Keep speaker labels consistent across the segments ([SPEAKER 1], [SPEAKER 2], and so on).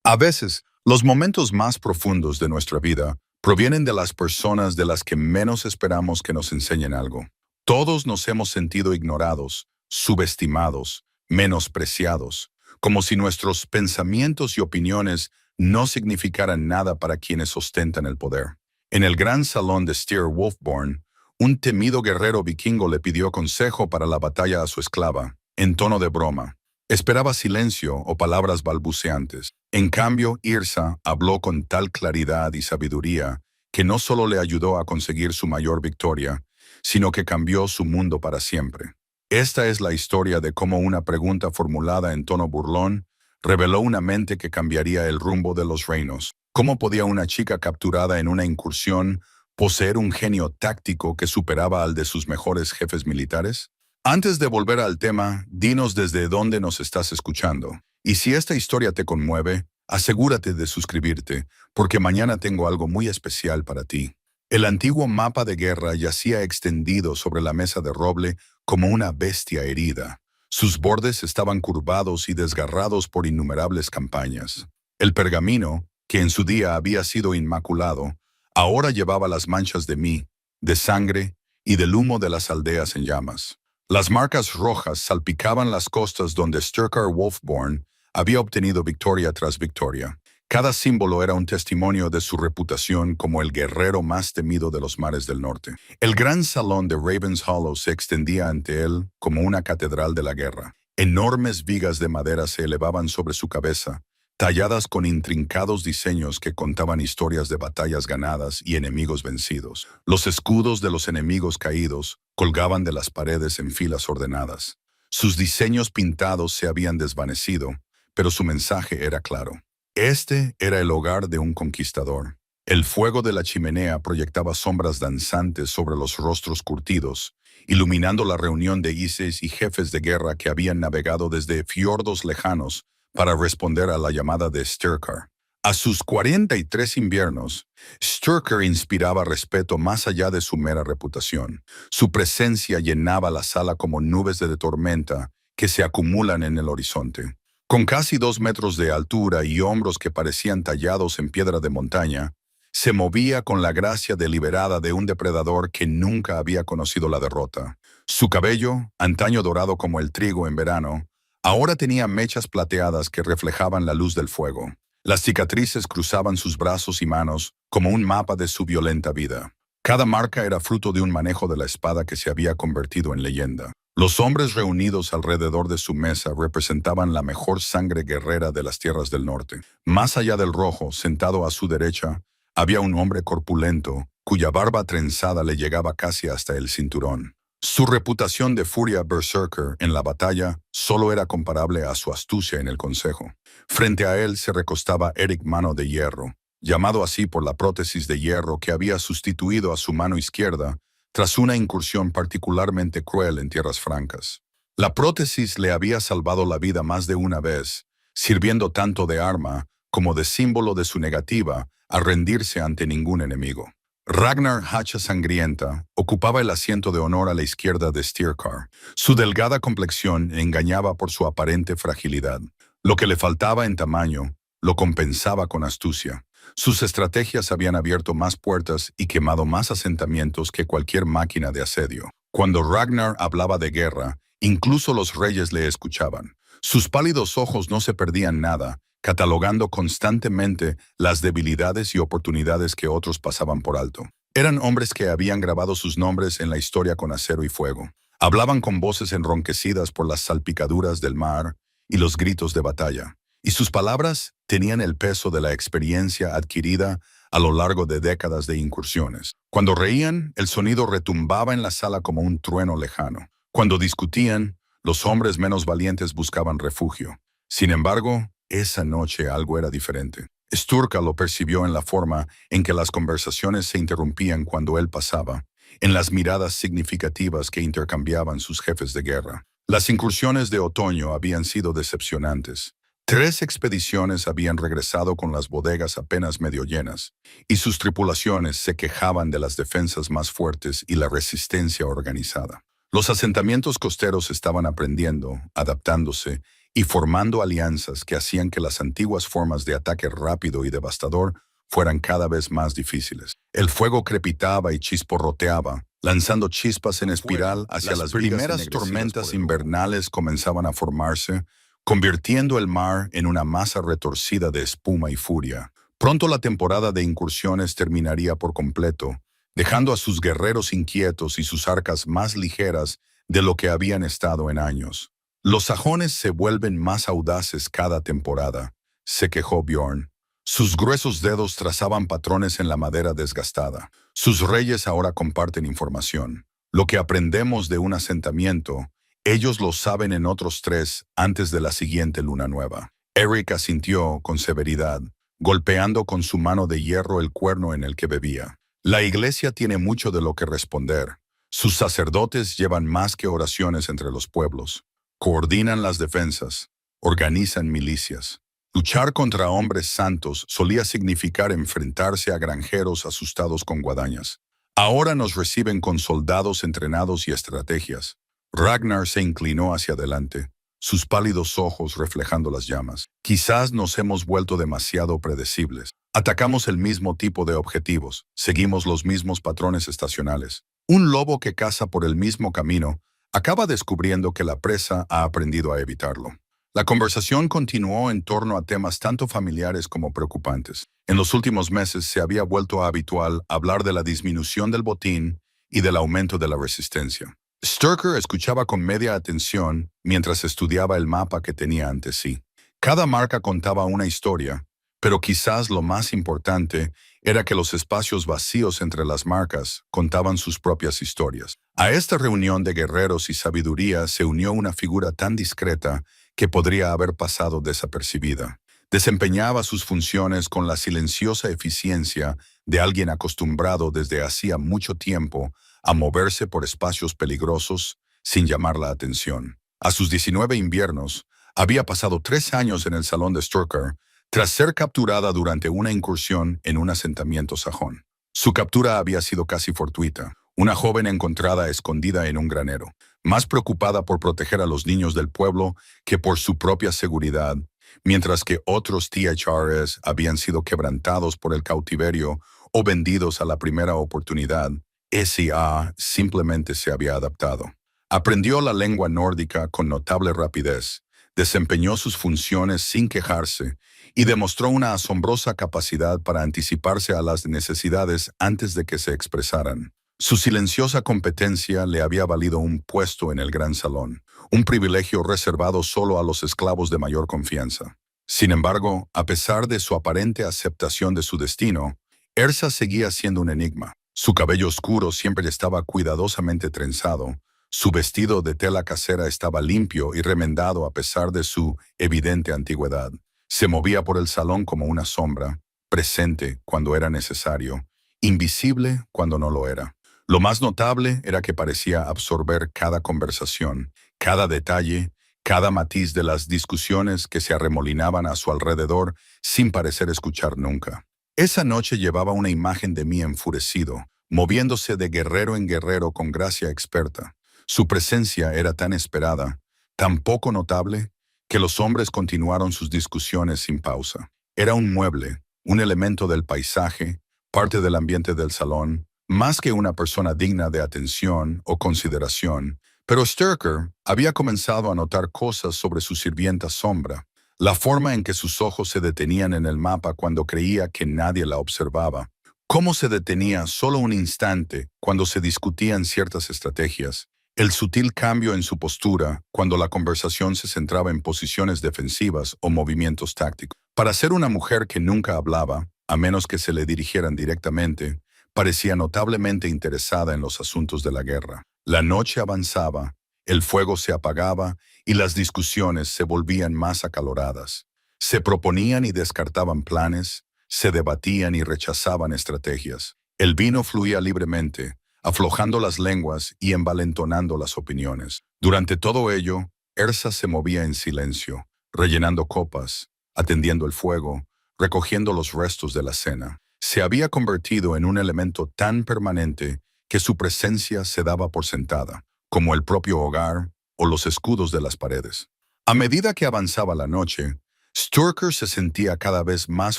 [SPEAKER 1] A veces, los momentos más profundos de nuestra vida provienen de las personas de las que menos esperamos que nos enseñen algo. Todos nos hemos sentido ignorados, subestimados, menospreciados, como si nuestros pensamientos y opiniones no significaran nada para quienes ostentan el poder. En el gran salón de Styr Wolfborn, un temido guerrero vikingo le pidió consejo para la batalla a su esclava, en tono de broma. Esperaba silencio o palabras balbuceantes. En cambio, Yrsa habló con tal claridad y sabiduría que no solo le ayudó a conseguir su mayor victoria, sino que cambió su mundo para siempre. Esta es la historia de cómo una pregunta formulada en tono burlón reveló una mente que cambiaría el rumbo de los reinos. ¿Cómo podía una chica capturada en una incursión poseer un genio táctico que superaba al de sus mejores jefes militares? Antes de volver al tema, dinos desde dónde nos estás escuchando. Y si esta historia te conmueve, asegúrate de suscribirte, porque mañana tengo algo muy especial para ti. El antiguo mapa de guerra yacía extendido sobre la mesa de roble como una bestia herida. Sus bordes estaban curvados y desgarrados por innumerables campañas. El pergamino, que en su día había sido inmaculado, ahora llevaba las manchas de sangre y del humo de las aldeas en llamas. Las marcas rojas salpicaban las costas donde Sturkar Wolfborn había obtenido victoria tras victoria. Cada símbolo era un testimonio de su reputación como el guerrero más temido de los mares del norte. El gran salón de Ravens Hollow se extendía ante él como una catedral de la guerra. Enormes vigas de madera se elevaban sobre su cabeza, talladas con intrincados diseños que contaban historias de batallas ganadas y enemigos vencidos. Los escudos de los enemigos caídos colgaban de las paredes en filas ordenadas. Sus diseños pintados se habían desvanecido, pero su mensaje era claro. Este era el hogar de un conquistador. El fuego de la chimenea proyectaba sombras danzantes sobre los rostros curtidos, iluminando la reunión de Ises y jefes de guerra que habían navegado desde fiordos lejanos para responder a la llamada de Sturkar. A sus 43 inviernos, Sturkar inspiraba respeto más allá de su mera reputación. Su presencia llenaba la sala como nubes de tormenta que se acumulan en el horizonte. Con casi 2 metros de altura y hombros que parecían tallados en piedra de montaña, se movía con la gracia deliberada de un depredador que nunca había conocido la derrota. Su cabello, antaño dorado como el trigo en verano, ahora tenía mechas plateadas que reflejaban la luz del fuego. Las cicatrices cruzaban sus brazos y manos como un mapa de su violenta vida. Cada marca era fruto de un manejo de la espada que se había convertido en leyenda. Los hombres reunidos alrededor de su mesa representaban la mejor sangre guerrera de las tierras del norte. Más allá del rojo, sentado a su derecha, había un hombre corpulento, cuya barba trenzada le llegaba casi hasta el cinturón. Su reputación de furia berserker en la batalla solo era comparable a su astucia en el consejo. Frente a él se recostaba Eric Mano de Hierro, llamado así por la prótesis de hierro que había sustituido a su mano izquierda tras una incursión particularmente cruel en tierras francas. La prótesis le había salvado la vida más de una vez, sirviendo tanto de arma como de símbolo de su negativa a rendirse ante ningún enemigo. Ragnar Hacha Sangrienta ocupaba el asiento de honor a la izquierda de Sturkar. Su delgada complexión engañaba por su aparente fragilidad. Lo que le faltaba en tamaño lo compensaba con astucia. Sus estrategias habían abierto más puertas y quemado más asentamientos que cualquier máquina de asedio. Cuando Ragnar hablaba de guerra, incluso los reyes le escuchaban. Sus pálidos ojos no se perdían nada, catalogando constantemente las debilidades y oportunidades que otros pasaban por alto. Eran hombres que habían grabado sus nombres en la historia con acero y fuego. Hablaban con voces enronquecidas por las salpicaduras del mar y los gritos de batalla. Y sus palabras tenían el peso de la experiencia adquirida a lo largo de décadas de incursiones. Cuando reían, el sonido retumbaba en la sala como un trueno lejano. Cuando discutían, los hombres menos valientes buscaban refugio. Sin embargo, esa noche algo era diferente. Sturkar lo percibió en la forma en que las conversaciones se interrumpían cuando él pasaba, en las miradas significativas que intercambiaban sus jefes de guerra. Las incursiones de otoño habían sido decepcionantes. 3 expediciones habían regresado con las bodegas apenas medio llenas, y sus tripulaciones se quejaban de las defensas más fuertes y la resistencia organizada. Los asentamientos costeros estaban aprendiendo, adaptándose y formando alianzas que hacían que las antiguas formas de ataque rápido y devastador fueran cada vez más difíciles. El fuego crepitaba y chisporroteaba, lanzando chispas en espiral hacia las primeras tormentas invernales comenzaban a formarse, convirtiendo el mar en una masa retorcida de espuma y furia. Pronto la temporada de incursiones terminaría por completo, dejando a sus guerreros inquietos y sus arcas más ligeras de lo que habían estado en años. Los sajones se vuelven más audaces cada temporada, se quejó Bjorn. Sus gruesos dedos trazaban patrones en la madera desgastada. Sus reyes ahora comparten información. Lo que aprendemos de un asentamiento, ellos lo saben en otros 3 antes de la siguiente luna nueva. Eric asintió con severidad, golpeando con su mano de hierro el cuerno en el que bebía. La iglesia tiene mucho de lo que responder. Sus sacerdotes llevan más que oraciones entre los pueblos. Coordinan las defensas, organizan milicias. Luchar contra hombres santos solía significar enfrentarse a granjeros asustados con guadañas. Ahora nos reciben con soldados entrenados y estrategias. Ragnar se inclinó hacia adelante, sus pálidos ojos reflejando las llamas. Quizás nos hemos vuelto demasiado predecibles. Atacamos el mismo tipo de objetivos, seguimos los mismos patrones estacionales. Un lobo que caza por el mismo camino acaba descubriendo que la presa ha aprendido a evitarlo. La conversación continuó en torno a temas tanto familiares como preocupantes. En los últimos meses se había vuelto habitual hablar de la disminución del botín y del aumento de la resistencia. Sturker escuchaba con media atención mientras estudiaba el mapa que tenía ante sí. Cada marca contaba una historia, pero quizás lo más importante era que los espacios vacíos entre las marcas contaban sus propias historias. A esta reunión de guerreros y sabiduría se unió una figura tan discreta que podría haber pasado desapercibida. Desempeñaba sus funciones con la silenciosa eficiencia de alguien acostumbrado desde hacía mucho tiempo a moverse por espacios peligrosos sin llamar la atención. A sus 19 inviernos, había pasado 3 años en el salón de Sturker tras ser capturada durante una incursión en un asentamiento sajón. Su captura había sido casi fortuita, una joven encontrada escondida en un granero, más preocupada por proteger a los niños del pueblo que por su propia seguridad, mientras que otros THRs habían sido quebrantados por el cautiverio o vendidos a la primera oportunidad. S.A. simplemente se había adaptado. Aprendió la lengua nórdica con notable rapidez, desempeñó sus funciones sin quejarse y demostró una asombrosa capacidad para anticiparse a las necesidades antes de que se expresaran. Su silenciosa competencia le había valido un puesto en el gran salón, un privilegio reservado solo a los esclavos de mayor confianza. Sin embargo, a pesar de su aparente aceptación de su destino, Ersa seguía siendo un enigma. Su cabello oscuro siempre estaba cuidadosamente trenzado, su vestido de tela casera estaba limpio y remendado a pesar de su evidente antigüedad. Se movía por el salón como una sombra, presente cuando era necesario, invisible cuando no lo era. Lo más notable era que parecía absorber cada conversación, cada detalle, cada matiz de las discusiones que se arremolinaban a su alrededor sin parecer escuchar nunca. Esa noche llevaba una imagen de mí enfurecido, moviéndose de guerrero en guerrero con gracia experta. Su presencia era tan esperada, tan poco notable, que los hombres continuaron sus discusiones sin pausa. Era un mueble, un elemento del paisaje, parte del ambiente del salón, más que una persona digna de atención o consideración, pero Sturker había comenzado a notar cosas sobre su sirvienta sombra, la forma en que sus ojos se detenían en el mapa cuando creía que nadie la observaba, cómo se detenía solo un instante cuando se discutían ciertas estrategias, el sutil cambio en su postura cuando la conversación se centraba en posiciones defensivas o movimientos tácticos. Para ser una mujer que nunca hablaba, a menos que se le dirigieran directamente, parecía notablemente interesada en los asuntos de la guerra. La noche avanzaba, el fuego se apagaba y las discusiones se volvían más acaloradas. Se proponían y descartaban planes, se debatían y rechazaban estrategias. El vino fluía libremente, aflojando las lenguas y envalentonando las opiniones. Durante todo ello, Ersa se movía en silencio, rellenando copas, atendiendo el fuego, recogiendo los restos de la cena. Se había convertido en un elemento tan permanente que su presencia se daba por sentada, como el propio hogar o los escudos de las paredes. A medida que avanzaba la noche, Sturker se sentía cada vez más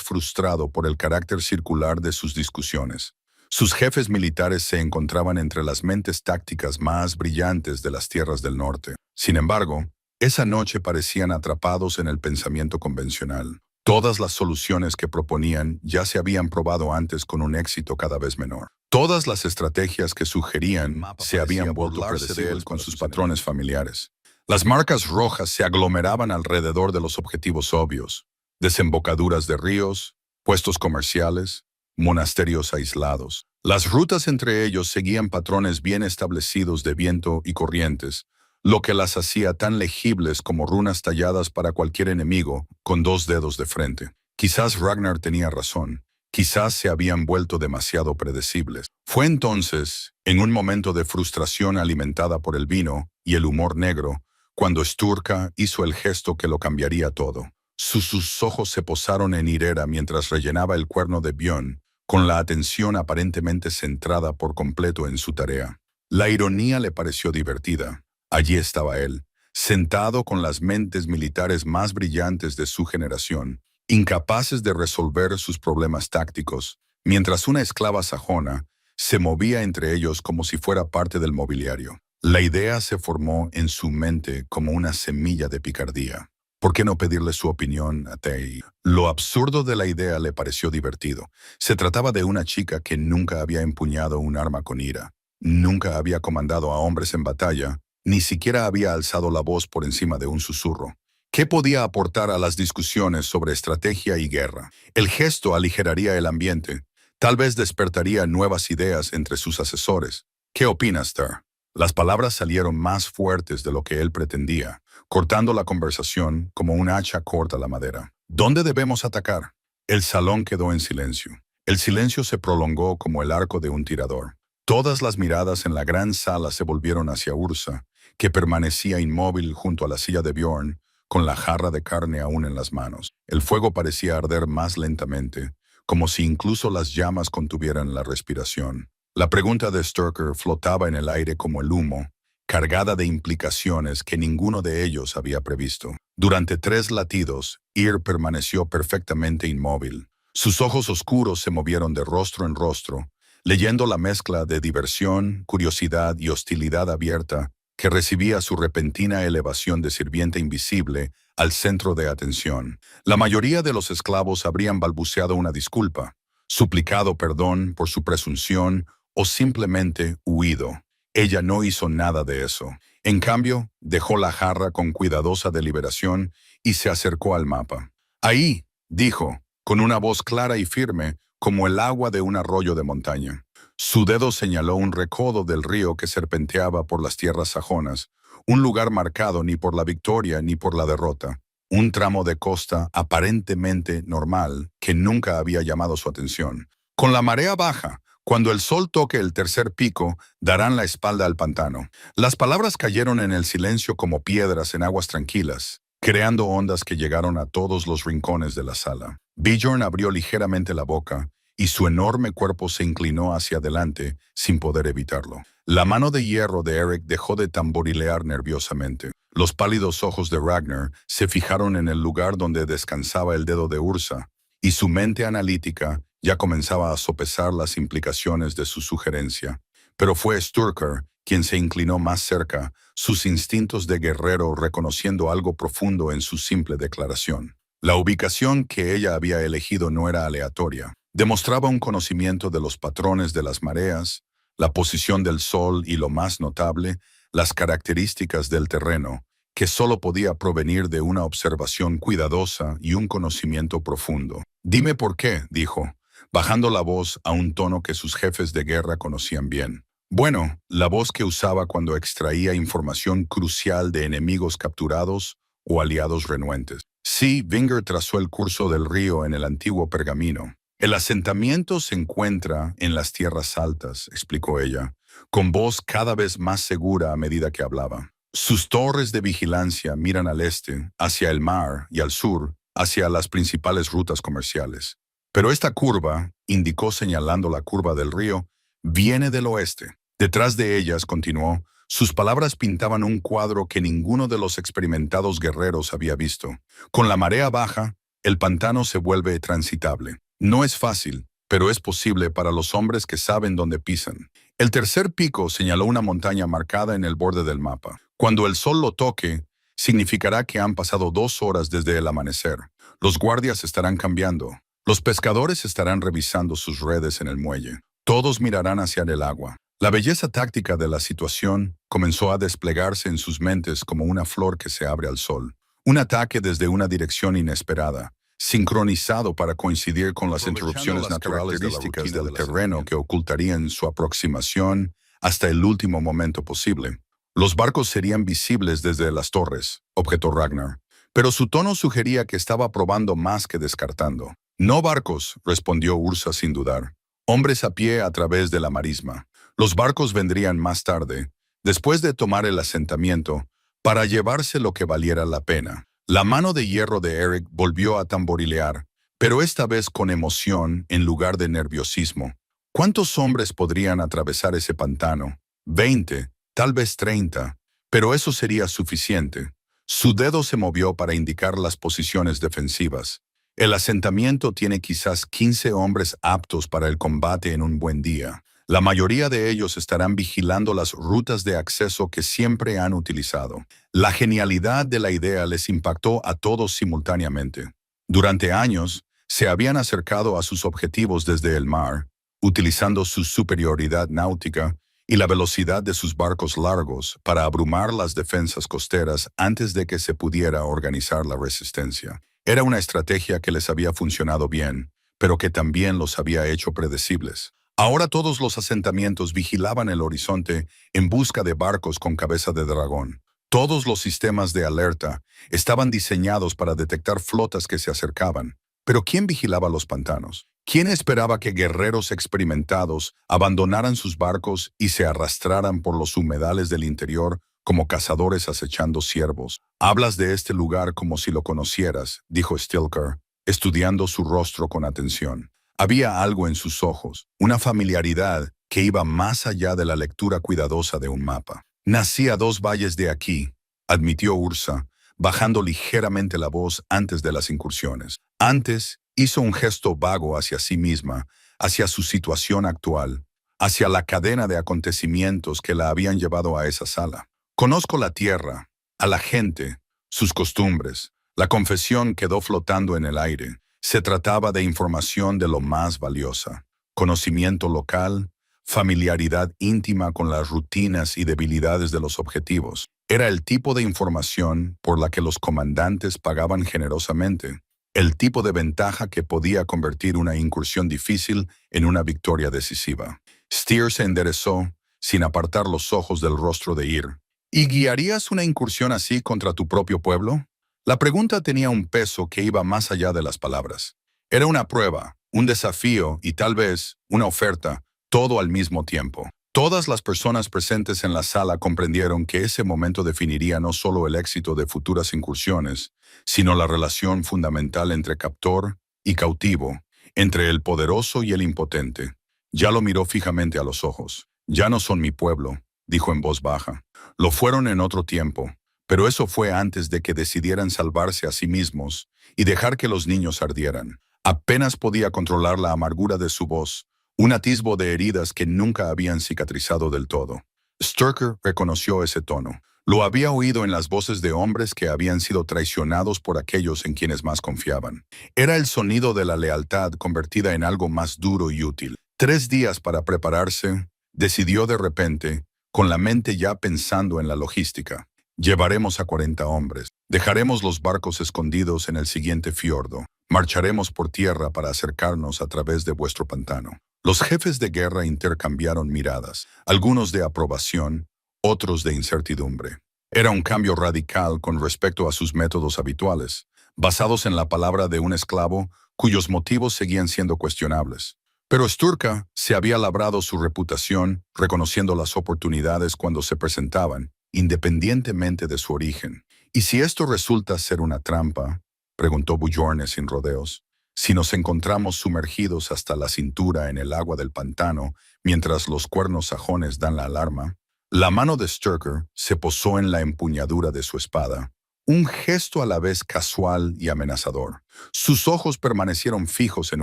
[SPEAKER 1] frustrado por el carácter circular de sus discusiones. Sus jefes militares se encontraban entre las mentes tácticas más brillantes de las tierras del norte. Sin embargo, esa noche parecían atrapados en el pensamiento convencional. Todas las soluciones que proponían ya se habían probado antes con un éxito cada vez menor. Todas las estrategias que sugerían se habían vuelto predecibles con sus patrones familiares. Las marcas rojas se aglomeraban alrededor de los objetivos obvios: desembocaduras de ríos, puestos comerciales, monasterios aislados. Las rutas entre ellos seguían patrones bien establecidos de viento y corrientes, lo que las hacía tan legibles como runas talladas para cualquier enemigo con 2 dedos de frente. Quizás Ragnar tenía razón. Quizás se habían vuelto demasiado predecibles. Fue entonces, en un momento de frustración alimentada por el vino y el humor negro, cuando Sturka hizo el gesto que lo cambiaría todo. Sus ojos se posaron en Irera mientras rellenaba el cuerno de Björn, con la atención aparentemente centrada por completo en su tarea. La ironía le pareció divertida. Allí estaba él, sentado con las mentes militares más brillantes de su generación, incapaces de resolver sus problemas tácticos, mientras una esclava sajona se movía entre ellos como si fuera parte del mobiliario. La idea se formó en su mente como una semilla de picardía. ¿Por qué no pedirle su opinión a Tei? Lo absurdo de la idea le pareció divertido. Se trataba de una chica que nunca había empuñado un arma con ira, nunca había comandado a hombres en batalla, ni siquiera había alzado la voz por encima de un susurro. ¿Qué podía aportar a las discusiones sobre estrategia y guerra? El gesto aligeraría el ambiente. Tal vez despertaría nuevas ideas entre sus asesores. ¿Qué opinas, Ter? Las palabras salieron más fuertes de lo que él pretendía, cortando la conversación como un hacha corta la madera. ¿Dónde debemos atacar? El salón quedó en silencio. El silencio se prolongó como el arco de un tirador. Todas las miradas en la gran sala se volvieron hacia Ursa, que permanecía inmóvil junto a la silla de Björn, con la jarra de carne aún en las manos. El fuego parecía arder más lentamente, como si incluso las llamas contuvieran la respiración. La pregunta de Sturker flotaba en el aire como el humo, cargada de implicaciones que ninguno de ellos había previsto. Durante 3 latidos, Ir permaneció perfectamente inmóvil. Sus ojos oscuros se movieron de rostro en rostro, leyendo la mezcla de diversión, curiosidad y hostilidad abierta que recibía su repentina elevación de sirviente invisible al centro de atención. La mayoría de los esclavos habrían balbuceado una disculpa, suplicado perdón por su presunción o simplemente huido. Ella no hizo nada de eso. En cambio, dejó la jarra con cuidadosa deliberación y se acercó al mapa. «Ahí», dijo, con una voz clara y firme, como el agua de un arroyo de montaña. Su dedo señaló un recodo del río que serpenteaba por las tierras sajonas, un lugar marcado ni por la victoria ni por la derrota, un tramo de costa aparentemente normal que nunca había llamado su atención. Con la marea baja, cuando el sol toque el tercer pico, darán la espalda al pantano. Las palabras cayeron en el silencio como piedras en aguas tranquilas, creando ondas que llegaron a todos los rincones de la sala. Björn abrió ligeramente la boca, y su enorme cuerpo se inclinó hacia adelante sin poder evitarlo. La mano de hierro de Eric dejó de tamborilear nerviosamente. Los pálidos ojos de Ragnar se fijaron en el lugar donde descansaba el dedo de Ursa, y su mente analítica ya comenzaba a sopesar las implicaciones de su sugerencia. Pero fue Sturker quien se inclinó más cerca, sus instintos de guerrero reconociendo algo profundo en su simple declaración. La ubicación que ella había elegido no era aleatoria. Demostraba un conocimiento de los patrones de las mareas, la posición del sol y, lo más notable, las características del terreno, que solo podía provenir de una observación cuidadosa y un conocimiento profundo. «Dime por qué», dijo, bajando la voz a un tono que sus jefes de guerra conocían bien. Bueno, la voz que usaba cuando extraía información crucial de enemigos capturados o aliados renuentes. Sí, Vinger trazó el curso del río en el antiguo pergamino. «El asentamiento se encuentra en las tierras altas», explicó ella, con voz cada vez más segura a medida que hablaba. «Sus torres de vigilancia miran al este, hacia el mar, y al sur, hacia las principales rutas comerciales. Pero esta curva», indicó señalando la curva del río, «viene del oeste. Detrás de ellas», continuó, Sus palabras pintaban un cuadro que ninguno de los experimentados guerreros había visto. Con la marea baja, el pantano se vuelve transitable. No es fácil, pero es posible para los hombres que saben dónde pisan. El tercer pico señaló una montaña marcada en el borde del mapa. Cuando el sol lo toque, significará que han pasado 2 horas desde el amanecer. Los guardias estarán cambiando. Los pescadores estarán revisando sus redes en el muelle. Todos mirarán hacia el agua. La belleza táctica de la situación comenzó a desplegarse en sus mentes como una flor que se abre al sol. Un ataque desde una dirección inesperada, sincronizado para coincidir con las interrupciones características del terreno que ocultarían su aproximación hasta el último momento posible. Los barcos serían visibles desde las torres, objetó Ragnar, pero su tono sugería que estaba probando más que descartando. No barcos, respondió Ursa sin dudar. Hombres a pie a través de la marisma. Los barcos vendrían más tarde, después de tomar el asentamiento, para llevarse lo que valiera la pena. La mano de hierro de Eric volvió a tamborilear, pero esta vez con emoción en lugar de nerviosismo. ¿Cuántos hombres podrían atravesar ese pantano? 20, tal vez 30, pero eso sería suficiente. Su dedo se movió para indicar las posiciones defensivas. El asentamiento tiene quizás 15 hombres aptos para el combate en un buen día. La mayoría de ellos estarán vigilando las rutas de acceso que siempre han utilizado. La genialidad de la idea les impactó a todos simultáneamente. Durante años, se habían acercado a sus objetivos desde el mar, utilizando su superioridad náutica y la velocidad de sus barcos largos para abrumar las defensas costeras antes de que se pudiera organizar la resistencia. Era una estrategia que les había funcionado bien, pero que también los había hecho predecibles. Ahora todos los asentamientos vigilaban el horizonte en busca de barcos con cabeza de dragón. Todos los sistemas de alerta estaban diseñados para detectar flotas que se acercaban. Pero ¿quién vigilaba los pantanos? ¿Quién esperaba que guerreros experimentados abandonaran sus barcos y se arrastraran por los humedales del interior como cazadores acechando ciervos? Hablas de este lugar como si lo conocieras, dijo Stilker, estudiando su rostro con atención. Había algo en sus ojos, una familiaridad que iba más allá de la lectura cuidadosa de un mapa. Nací a 2 valles de aquí, admitió Ursa, bajando ligeramente la voz antes de las incursiones. Antes, hizo un gesto vago hacia sí misma, hacia su situación actual, hacia la cadena de acontecimientos que la habían llevado a esa sala. Conozco la tierra, a la gente, sus costumbres. La confesión quedó flotando en el aire. Se trataba de información de lo más valiosa. Conocimiento local, familiaridad íntima con las rutinas y debilidades de los objetivos. Era el tipo de información por la que los comandantes pagaban generosamente. El tipo de ventaja que podía convertir una incursión difícil en una victoria decisiva. Steer se enderezó, sin apartar los ojos del rostro de Ir. ¿Y guiarías una incursión así contra tu propio pueblo? La pregunta tenía un peso que iba más allá de las palabras. Era una prueba, un desafío y tal vez una oferta, todo al mismo tiempo. Todas las personas presentes en la sala comprendieron que ese momento definiría no solo el éxito de futuras incursiones, sino la relación fundamental entre captor y cautivo, entre el poderoso y el impotente. Ya lo miró fijamente a los ojos. «Ya no son mi pueblo», dijo en voz baja. «Lo fueron en otro tiempo, pero eso fue antes de que decidieran salvarse a sí mismos y dejar que los niños ardieran». Apenas podía controlar la amargura de su voz, un atisbo de heridas que nunca habían cicatrizado del todo. Sturker reconoció ese tono. Lo había oído en las voces de hombres que habían sido traicionados por aquellos en quienes más confiaban. Era el sonido de la lealtad convertida en algo más duro y útil. 3 días para prepararse, decidió de repente, con la mente ya pensando en la logística. Llevaremos a 40 hombres. Dejaremos los barcos escondidos en el siguiente fiordo. Marcharemos por tierra para acercarnos a través de vuestro pantano. Los jefes de guerra intercambiaron miradas, algunos de aprobación, otros de incertidumbre. Era un cambio radical con respecto a sus métodos habituales, basados en la palabra de un esclavo cuyos motivos seguían siendo cuestionables. Pero Sturka se había labrado su reputación reconociendo las oportunidades cuando se presentaban, independientemente de su origen. ¿Y si esto resulta ser una trampa?, preguntó Bjorn sin rodeos. «Si nos encontramos sumergidos hasta la cintura en el agua del pantano mientras los cuernos sajones dan la alarma». La mano de Sturker se posó en la empuñadura de su espada, un gesto a la vez casual y amenazador. Sus ojos permanecieron fijos en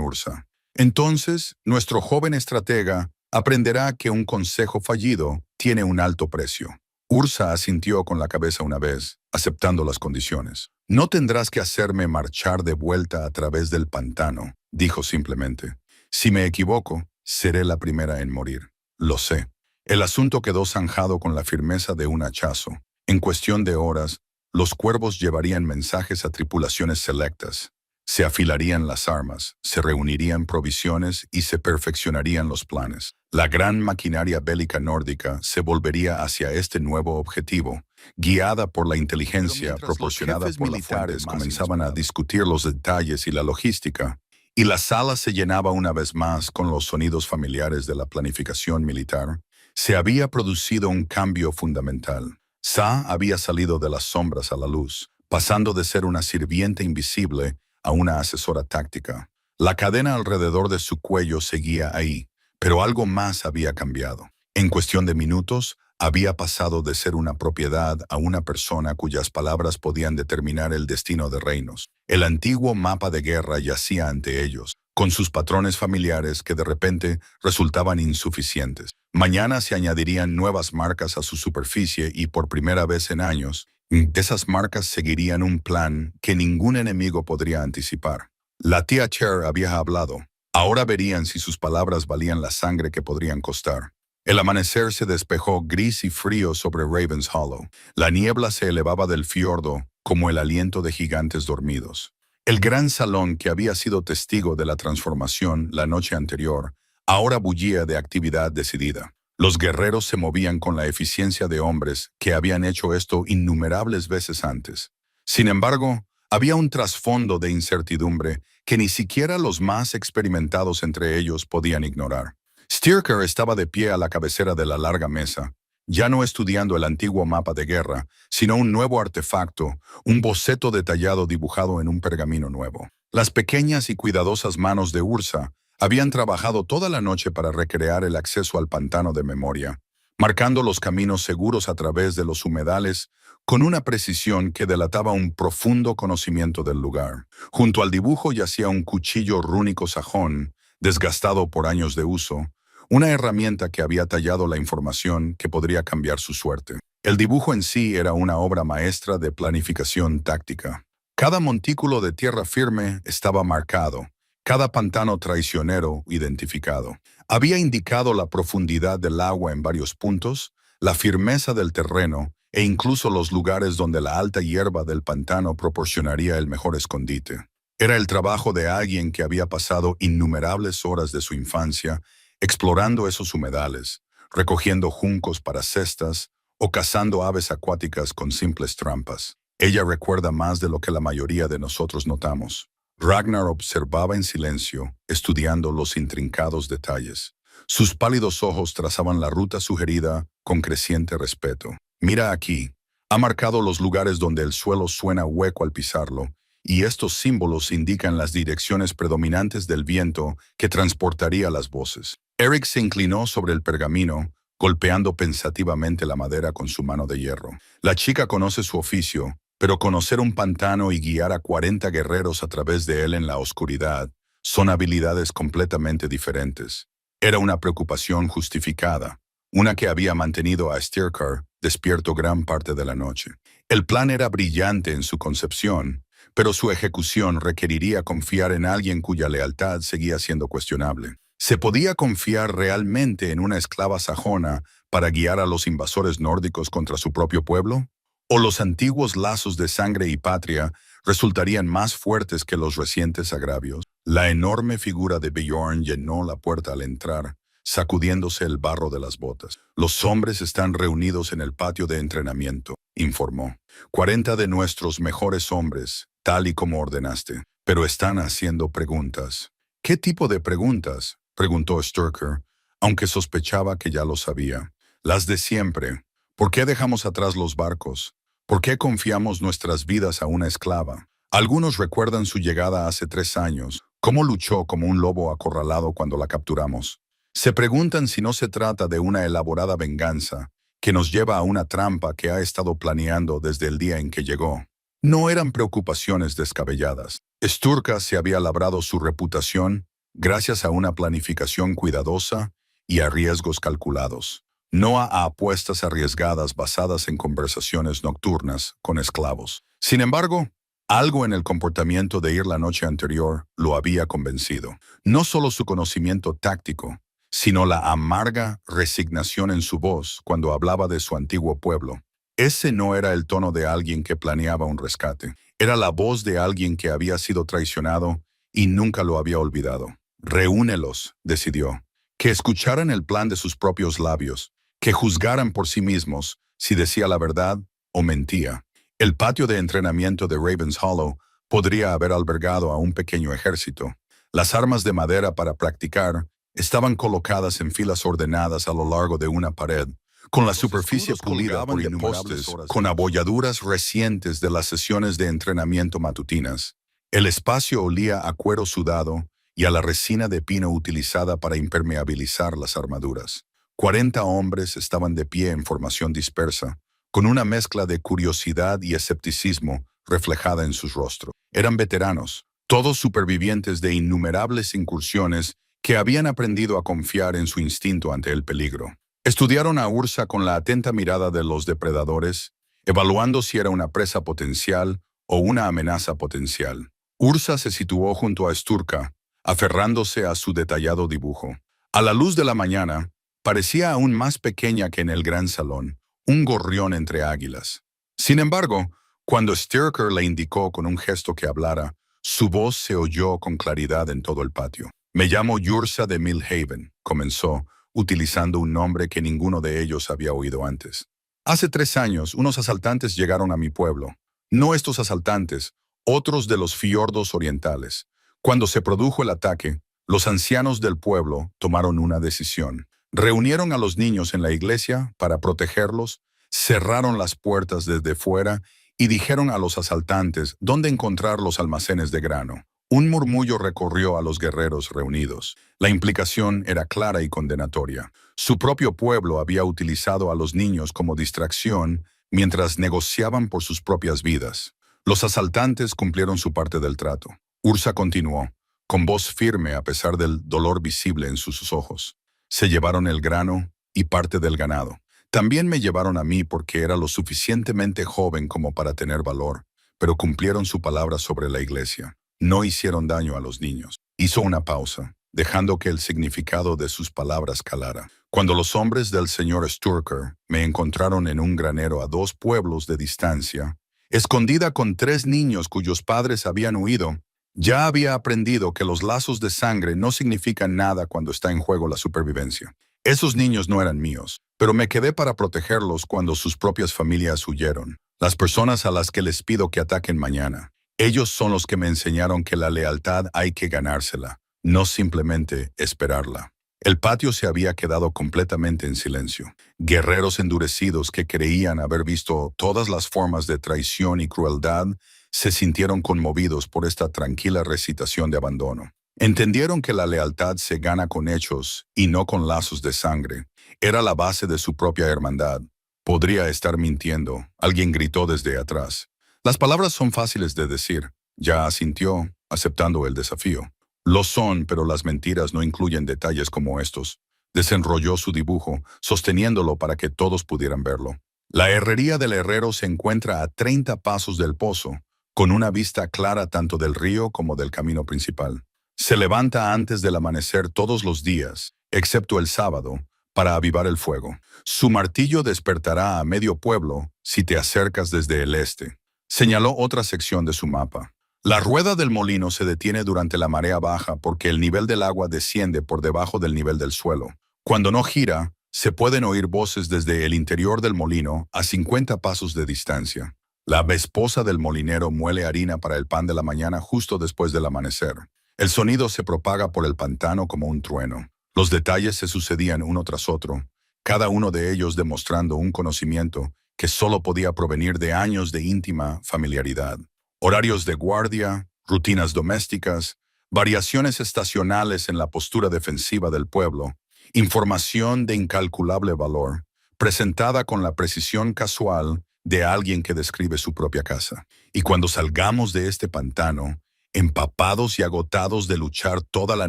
[SPEAKER 1] Ursa. Entonces, nuestro joven estratega aprenderá que un consejo fallido tiene un alto precio. Ursa asintió con la cabeza una vez, aceptando las condiciones. No tendrás que hacerme marchar de vuelta a través del pantano, dijo simplemente. Si me equivoco, seré la primera en morir. Lo sé. El asunto quedó zanjado con la firmeza de un hachazo. En cuestión de horas, los cuervos llevarían mensajes a tripulaciones selectas. Se afilarían las armas, se reunirían provisiones y se perfeccionarían los planes. La gran maquinaria bélica nórdica se volvería hacia este nuevo objetivo, guiada por la inteligencia proporcionada por las fuentes. Comenzaban a discutir los detalles y la logística, y la sala se llenaba una vez más con los sonidos familiares de la planificación militar. Se había producido un cambio fundamental. Sa había salido de las sombras a la luz, pasando de ser una sirviente invisible a una asesora táctica. La cadena alrededor de su cuello seguía ahí, pero algo más había cambiado. En cuestión de minutos, había pasado de ser una propiedad a una persona cuyas palabras podían determinar el destino de reinos. El antiguo mapa de guerra yacía ante ellos, con sus patrones familiares que de repente resultaban insuficientes. Mañana se añadirían nuevas marcas a su superficie y por primera vez en años, esas marcas seguirían un plan que ningún enemigo podría anticipar. La tía Cher había hablado. Ahora verían si sus palabras valían la sangre que podrían costar. El amanecer se despejó gris y frío sobre Ravens Hollow. La niebla se elevaba del fiordo como el aliento de gigantes dormidos. El gran salón que había sido testigo de la transformación la noche anterior, ahora bullía de actividad decidida. Los guerreros se movían con la eficiencia de hombres que habían hecho esto innumerables veces antes. Sin embargo, había un trasfondo de incertidumbre que ni siquiera los más experimentados entre ellos podían ignorar. Sturker estaba de pie a la cabecera de la larga mesa, ya no estudiando el antiguo mapa de guerra, sino un nuevo artefacto, un boceto detallado dibujado en un pergamino nuevo. Las pequeñas y cuidadosas manos de Ursa habían trabajado toda la noche para recrear el acceso al pantano de memoria, marcando los caminos seguros a través de los humedales con una precisión que delataba un profundo conocimiento del lugar. Junto al dibujo yacía un cuchillo rúnico sajón, desgastado por años de uso, una herramienta que había tallado la información que podría cambiar su suerte. El dibujo en sí era una obra maestra de planificación táctica. Cada montículo de tierra firme estaba marcado, cada pantano traicionero identificado. Había indicado la profundidad del agua en varios puntos, la firmeza del terreno e incluso los lugares donde la alta hierba del pantano proporcionaría el mejor escondite. Era el trabajo de alguien que había pasado innumerables horas de su infancia explorando esos humedales, recogiendo juncos para cestas o cazando aves acuáticas con simples trampas. Ella recuerda más de lo que la mayoría de nosotros notamos. Ragnar observaba en silencio, estudiando los intrincados detalles. Sus pálidos ojos trazaban la ruta sugerida con creciente respeto. Mira aquí. Ha marcado los lugares donde el suelo suena hueco al pisarlo, y estos símbolos indican las direcciones predominantes del viento que transportaría las voces. Eric se inclinó sobre el pergamino, golpeando pensativamente la madera con su mano de hierro. La chica conoce su oficio, pero conocer un pantano y guiar a 40 guerreros a través de él en la oscuridad son habilidades completamente diferentes. Era una preocupación justificada, una que había mantenido a Sturker despierto gran parte de la noche. El plan era brillante en su concepción, pero su ejecución requeriría confiar en alguien cuya lealtad seguía siendo cuestionable. ¿Se podía confiar realmente en una esclava sajona para guiar a los invasores nórdicos contra su propio pueblo? ¿O los antiguos lazos de sangre y patria resultarían más fuertes que los recientes agravios? La enorme figura de Bjorn llenó la puerta al entrar, sacudiéndose el barro de las botas. Los hombres están reunidos en el patio de entrenamiento, informó. 40 de nuestros mejores hombres, tal y como ordenaste, pero están haciendo preguntas. ¿Qué tipo de preguntas?, preguntó Sturker, aunque sospechaba que ya lo sabía. Las de siempre. ¿Por qué dejamos atrás los barcos? ¿Por qué confiamos nuestras vidas a una esclava? Algunos recuerdan su llegada hace 3 años, cómo luchó como un lobo acorralado cuando la capturamos. Se preguntan si no se trata de una elaborada venganza, que nos lleva a una trampa que ha estado planeando desde el día en que llegó. No eran preocupaciones descabelladas. Sturka se había labrado su reputación gracias a una planificación cuidadosa y a riesgos calculados, no a apuestas arriesgadas basadas en conversaciones nocturnas con esclavos. Sin embargo, algo en el comportamiento de ir la noche anterior lo había convencido. No solo su conocimiento táctico, sino la amarga resignación en su voz cuando hablaba de su antiguo pueblo. Ese no era el tono de alguien que planeaba un rescate. Era la voz de alguien que había sido traicionado y nunca lo había olvidado. Reúnelos, decidió. Que escucharan el plan de sus propios labios, que juzgaran por sí mismos si decía la verdad o mentía. El patio de entrenamiento de Ravens Hollow podría haber albergado a un pequeño ejército. Las armas de madera para practicar estaban colocadas en filas ordenadas a lo largo de una pared, con la superficie pulida por postes, con abolladuras recientes de las sesiones de entrenamiento matutinas. El espacio olía a cuero sudado y a la resina de pino utilizada para impermeabilizar las armaduras. 40 hombres estaban de pie en formación dispersa, con una mezcla de curiosidad y escepticismo reflejada en sus rostros. Eran veteranos, todos supervivientes de innumerables incursiones que habían aprendido a confiar en su instinto ante el peligro. Estudiaron a Ursa con la atenta mirada de los depredadores, evaluando si era una presa potencial o una amenaza potencial. Ursa se situó junto a Sturka, aferrándose a su detallado dibujo. A la luz de la mañana, parecía aún más pequeña que en el gran salón, un gorrión entre águilas. Sin embargo, cuando Sturka le indicó con un gesto que hablara, su voz se oyó con claridad en todo el patio. «Me llamo Ursa de Millhaven», comenzó, utilizando un nombre que ninguno de ellos había oído antes. «Hace 3 años, unos asaltantes llegaron a mi pueblo. No estos asaltantes, otros de los fiordos orientales. Cuando se produjo el ataque, los ancianos del pueblo tomaron una decisión. Reunieron a los niños en la iglesia para protegerlos, cerraron las puertas desde fuera y dijeron a los asaltantes dónde encontrar los almacenes de grano. Un murmullo recorrió a los guerreros reunidos. La implicación era clara y condenatoria. Su propio pueblo había utilizado a los niños como distracción mientras negociaban por sus propias vidas. Los asaltantes cumplieron su parte del trato. Ursa continuó, con voz firme a pesar del dolor visible en sus ojos. Se llevaron el grano y parte del ganado. También me llevaron a mí porque era lo suficientemente joven como para tener valor, pero cumplieron su palabra sobre la iglesia. No hicieron daño a los niños. Hizo una pausa, dejando que el significado de sus palabras calara. Cuando los hombres del señor Sturka me encontraron en un granero a 2 pueblos de distancia, escondida con 3 niños cuyos padres habían huido, ya había aprendido que los lazos de sangre no significan nada cuando está en juego la supervivencia. Esos niños no eran míos, pero me quedé para protegerlos cuando sus propias familias huyeron. Las personas a las que les pido que ataquen mañana. Ellos son los que me enseñaron que la lealtad hay que ganársela, no simplemente esperarla. El patio se había quedado completamente en silencio. Guerreros endurecidos que creían haber visto todas las formas de traición y crueldad se sintieron conmovidos por esta tranquila recitación de abandono. Entendieron que la lealtad se gana con hechos y no con lazos de sangre. Era la base de su propia hermandad. Podría estar mintiendo, alguien gritó desde atrás. Las palabras son fáciles de decir. Ya asintió, aceptando el desafío. Lo son, pero las mentiras no incluyen detalles como estos. Desenrolló su dibujo, sosteniéndolo para que todos pudieran verlo. La herrería del herrero se encuentra a 30 pasos del pozo, con una vista clara tanto del río como del camino principal. Se levanta antes del amanecer todos los días, excepto el sábado, para avivar el fuego. Su martillo despertará a medio pueblo si te acercas desde el este. Señaló otra sección de su mapa. La rueda del molino se detiene durante la marea baja porque el nivel del agua desciende por debajo del nivel del suelo. Cuando no gira, se pueden oír voces desde el interior del molino a 50 pasos de distancia. La esposa del molinero muele harina para el pan de la mañana justo después del amanecer. El sonido se propaga por el pantano como un trueno. Los detalles se sucedían uno tras otro, cada uno de ellos demostrando un conocimiento que solo podía provenir de años de íntima familiaridad. Horarios de guardia, rutinas domésticas, variaciones estacionales en la postura defensiva del pueblo, información de incalculable valor, presentada con la precisión casual de alguien que describe su propia casa. Y cuando salgamos de este pantano, empapados y agotados de luchar toda la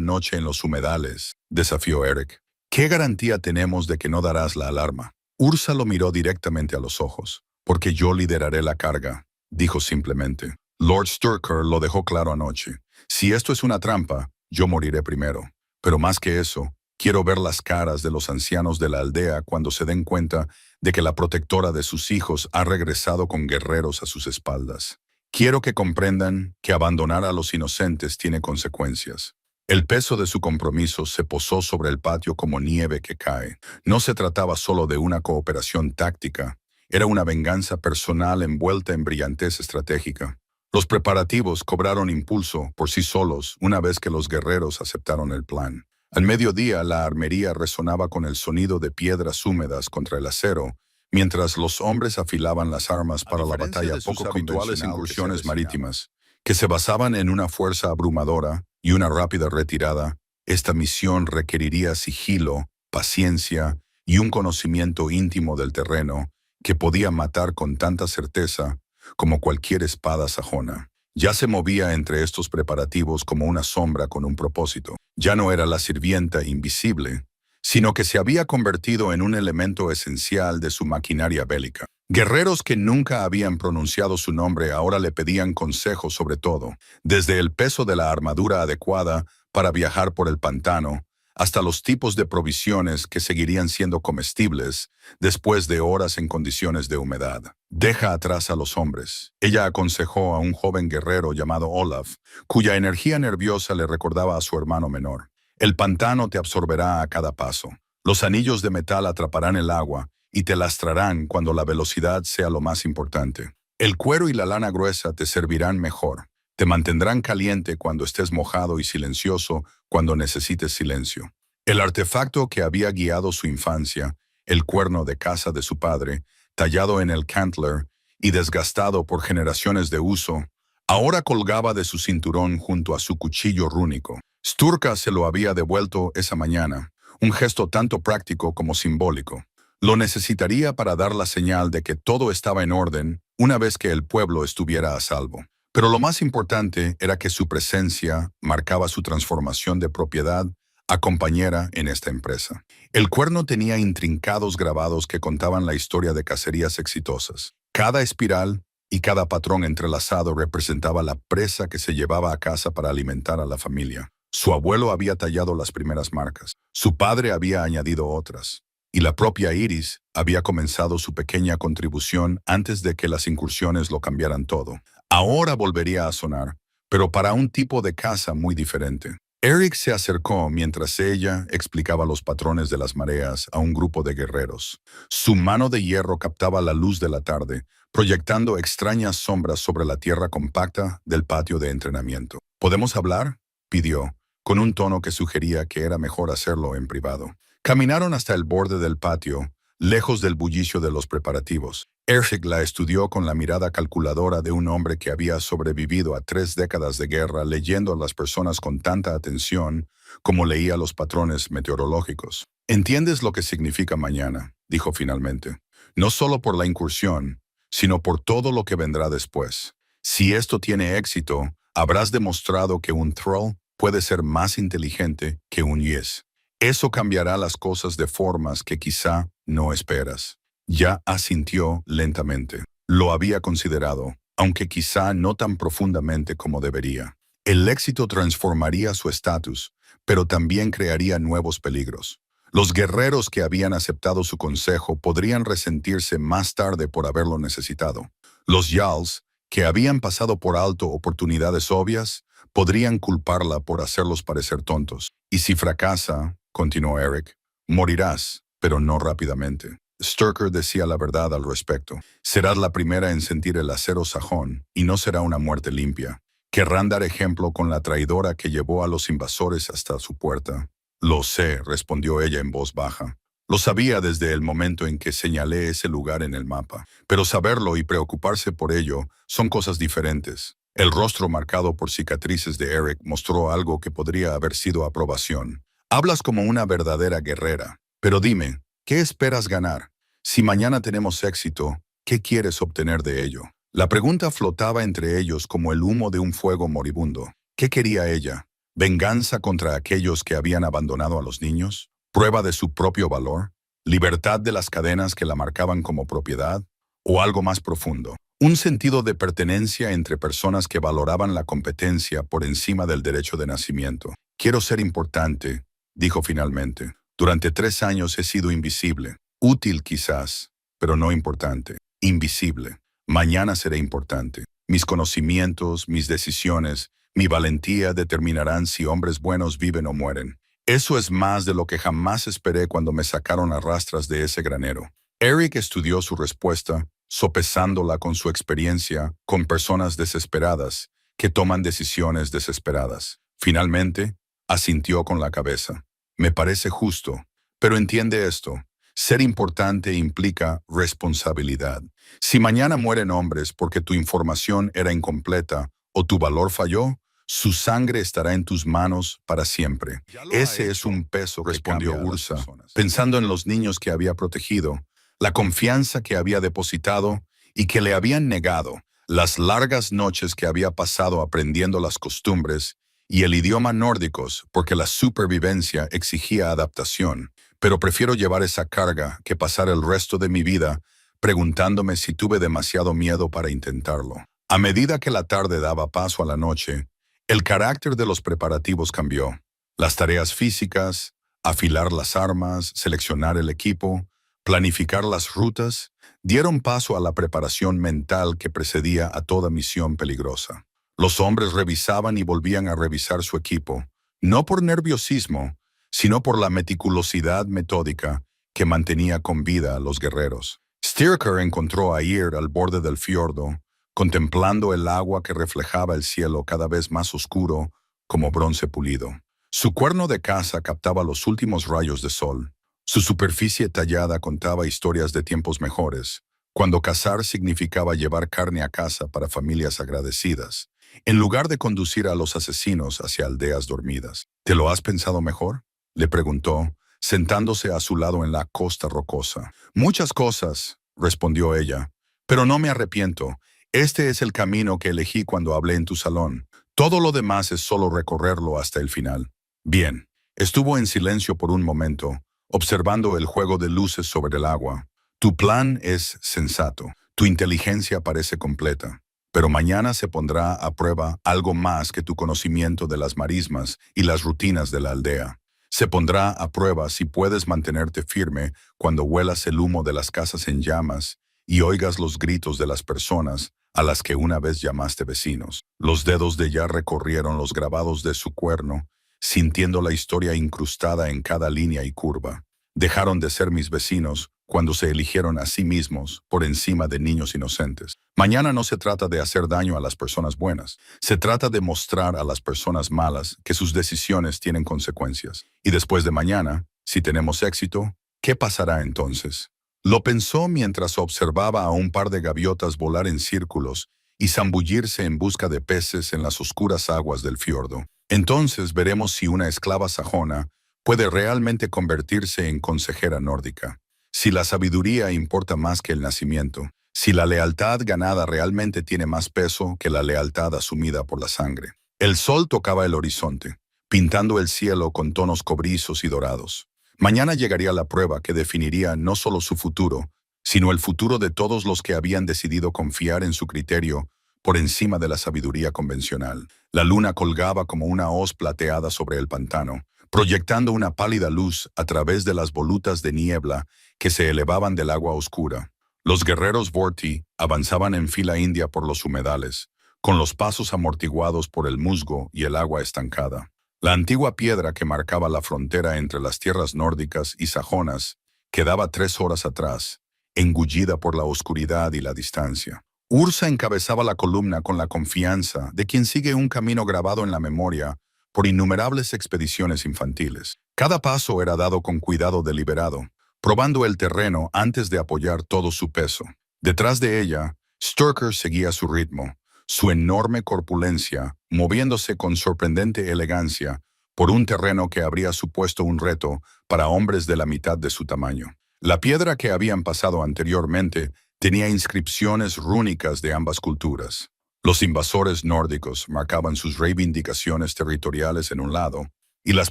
[SPEAKER 1] noche en los humedales, desafió Eric, ¿qué garantía tenemos de que no darás la alarma? Ursa lo miró directamente a los ojos. Porque yo lideraré la carga, dijo simplemente. Lord Sturker lo dejó claro anoche. Si esto es una trampa, yo moriré primero. Pero más que eso, quiero ver las caras de los ancianos de la aldea cuando se den cuenta de que la protectora de sus hijos ha regresado con guerreros a sus espaldas. Quiero que comprendan que abandonar a los inocentes tiene consecuencias. El peso de su compromiso se posó sobre el patio como nieve que cae. No se trataba solo de una cooperación táctica, era una venganza personal envuelta en brillantez estratégica. Los preparativos cobraron impulso por sí solos una vez que los guerreros aceptaron el plan. Al mediodía, la armería resonaba con el sonido de piedras húmedas contra el acero, mientras los hombres afilaban las armas para la batalla poco habituales incursiones marítimas, que se basaban en una fuerza abrumadora y una rápida retirada. Esta misión requeriría sigilo, paciencia y un conocimiento íntimo del terreno, que podía matar con tanta certeza como cualquier espada sajona. Ya se movía entre estos preparativos como una sombra con un propósito. Ya no era la sirvienta invisible, sino que se había convertido en un elemento esencial de su maquinaria bélica. Guerreros que nunca habían pronunciado su nombre ahora le pedían consejo sobre todo, desde el peso de la armadura adecuada para viajar por el pantano, hasta los tipos de provisiones que seguirían siendo comestibles después de horas en condiciones de humedad. Deja atrás a los hombres. Ella aconsejó a un joven guerrero llamado Olaf, cuya energía nerviosa le recordaba a su hermano menor. El pantano te absorberá a cada paso. Los anillos de metal atraparán el agua y te lastrarán cuando la velocidad sea lo más importante. El cuero y la lana gruesa te servirán mejor. Te mantendrán caliente cuando estés mojado y silencioso cuando necesites silencio. El artefacto que había guiado su infancia, el cuerno de caza de su padre, tallado en el Cantler y desgastado por generaciones de uso, ahora colgaba de su cinturón junto a su cuchillo rúnico. Sturka se lo había devuelto esa mañana, un gesto tanto práctico como simbólico. Lo necesitaría para dar la señal de que todo estaba en orden una vez que el pueblo estuviera a salvo. Pero lo más importante era que su presencia marcaba su transformación de propiedad a compañera en esta empresa. El cuerno tenía intrincados grabados que contaban la historia de cacerías exitosas. Cada espiral y cada patrón entrelazado representaba la presa que se llevaba a casa para alimentar a la familia. Su abuelo había tallado las primeras marcas, su padre había añadido otras, y la propia Iris había comenzado su pequeña contribución antes de que las incursiones lo cambiaran todo. Ahora volvería a sonar, pero para un tipo de caza muy diferente. Eric se acercó mientras ella explicaba los patrones de las mareas a un grupo de guerreros. Su mano de hierro captaba la luz de la tarde, proyectando extrañas sombras sobre la tierra compacta del patio de entrenamiento. ¿Podemos hablar?, pidió, con un tono que sugería que era mejor hacerlo en privado. Caminaron hasta el borde del patio, lejos del bullicio de los preparativos. Eric la estudió con la mirada calculadora de un hombre que había sobrevivido a 3 décadas de guerra, leyendo a las personas con tanta atención como leía los patrones meteorológicos. «¿Entiendes lo que significa mañana?», dijo finalmente. «No solo por la incursión, sino por todo lo que vendrá después. Si esto tiene éxito, habrás demostrado que un Thrall puede ser más inteligente que un Yes. Eso cambiará las cosas de formas que quizá no esperas». Ya asintió lentamente. Lo había considerado, aunque quizá no tan profundamente como debería. El éxito transformaría su estatus, pero también crearía nuevos peligros. Los guerreros que habían aceptado su consejo podrían resentirse más tarde por haberlo necesitado. Los Jarls, que habían pasado por alto oportunidades obvias, podrían culparla por hacerlos parecer tontos. Y si fracasa, continuó Eric, morirás, pero no rápidamente. Sturker decía la verdad al respecto. Serás la primera en sentir el acero sajón, y no será una muerte limpia. Querrán dar ejemplo con la traidora que llevó a los invasores hasta su puerta. «Lo sé», respondió ella en voz baja. «Lo sabía desde el momento en que señalé ese lugar en el mapa. Pero saberlo y preocuparse por ello son cosas diferentes». El rostro marcado por cicatrices de Eric mostró algo que podría haber sido aprobación. «Hablas como una verdadera guerrera. Pero dime, ¿qué esperas ganar? Si mañana tenemos éxito, ¿qué quieres obtener de ello? La pregunta flotaba entre ellos como el humo de un fuego moribundo. ¿Qué quería ella? ¿Venganza contra aquellos que habían abandonado a los niños? ¿Prueba de su propio valor? ¿Libertad de las cadenas que la marcaban como propiedad? ¿O algo más profundo? Un sentido de pertenencia entre personas que valoraban la competencia por encima del derecho de nacimiento. Quiero ser importante, dijo finalmente. Durante 3 años he sido invisible. Útil quizás, pero no importante. Invisible. Mañana seré importante. Mis conocimientos, mis decisiones, mi valentía determinarán si hombres buenos viven o mueren. Eso es más de lo que jamás esperé cuando me sacaron a rastras de ese granero. Eric estudió su respuesta, sopesándola con su experiencia con personas desesperadas que toman decisiones desesperadas. Finalmente, asintió con la cabeza. Me parece justo, pero entiende esto. Ser importante implica responsabilidad. Si mañana mueren hombres porque tu información era incompleta o tu valor falló, su sangre estará en tus manos para siempre. Ese es un peso, respondió Ursa, pensando en los niños que había protegido, la confianza que había depositado y que le habían negado, las largas noches que había pasado aprendiendo las costumbres y el idioma nórdicos porque la supervivencia exigía adaptación. Pero prefiero llevar esa carga que pasar el resto de mi vida preguntándome si tuve demasiado miedo para intentarlo. A medida que la tarde daba paso a la noche, el carácter de los preparativos cambió. Las tareas físicas, afilar las armas, seleccionar el equipo, planificar las rutas, dieron paso a la preparación mental que precedía a toda misión peligrosa. Los hombres revisaban y volvían a revisar su equipo, no por nerviosismo, sino por la meticulosidad metódica que mantenía con vida a los guerreros. Styrker encontró a Yrd al borde del fiordo, contemplando el agua que reflejaba el cielo cada vez más oscuro como bronce pulido. Su cuerno de caza captaba los últimos rayos de sol. Su superficie tallada contaba historias de tiempos mejores, cuando cazar significaba llevar carne a casa para familias agradecidas, en lugar de conducir a los asesinos hacia aldeas dormidas. ¿Te lo has pensado mejor?, le preguntó, sentándose a su lado en la costa rocosa. Muchas cosas, respondió ella, pero no me arrepiento. Este es el camino que elegí cuando hablé en tu salón. Todo lo demás es solo recorrerlo hasta el final. Bien. Estuvo en silencio por un momento, observando el juego de luces sobre el agua. Tu plan es sensato. Tu inteligencia parece completa. Pero mañana se pondrá a prueba algo más que tu conocimiento de las marismas y las rutinas de la aldea. Se pondrá a prueba si puedes mantenerte firme cuando huelas el humo de las casas en llamas y oigas los gritos de las personas a las que una vez llamaste vecinos. Los dedos de Ya recorrieron los grabados de su cuerno, sintiendo la historia incrustada en cada línea y curva. Dejaron de ser mis vecinos cuando se eligieron a sí mismos por encima de niños inocentes. Mañana no se trata de hacer daño a las personas buenas. Se trata de mostrar a las personas malas que sus decisiones tienen consecuencias. Y después de mañana, si tenemos éxito, ¿qué pasará entonces? Lo pensó mientras observaba a un par de gaviotas volar en círculos y zambullirse en busca de peces en las oscuras aguas del fiordo. Entonces veremos si una esclava sajona puede realmente convertirse en consejera nórdica. Si la sabiduría importa más que el nacimiento, si la lealtad ganada realmente tiene más peso que la lealtad asumida por la sangre. El sol tocaba el horizonte, pintando el cielo con tonos cobrizos y dorados. Mañana llegaría la prueba que definiría no solo su futuro, sino el futuro de todos los que habían decidido confiar en su criterio por encima de la sabiduría convencional. La luna colgaba como una hoz plateada sobre el pantano, proyectando una pálida luz a través de las volutas de niebla que se elevaban del agua oscura. Los guerreros Vorti avanzaban en fila india por los humedales, con los pasos amortiguados por el musgo y el agua estancada. La antigua piedra que marcaba la frontera entre las tierras nórdicas y sajonas quedaba 3 horas atrás, engullida por la oscuridad y la distancia. Ursa encabezaba la columna con la confianza de quien sigue un camino grabado en la memoria por innumerables expediciones infantiles. Cada paso era dado con cuidado deliberado, probando el terreno antes de apoyar todo su peso. Detrás de ella, Styrker seguía su ritmo, su enorme corpulencia, moviéndose con sorprendente elegancia por un terreno que habría supuesto un reto para hombres de la mitad de su tamaño. La piedra que habían pasado anteriormente tenía inscripciones rúnicas de ambas culturas. Los invasores nórdicos marcaban sus reivindicaciones territoriales en un lado, y las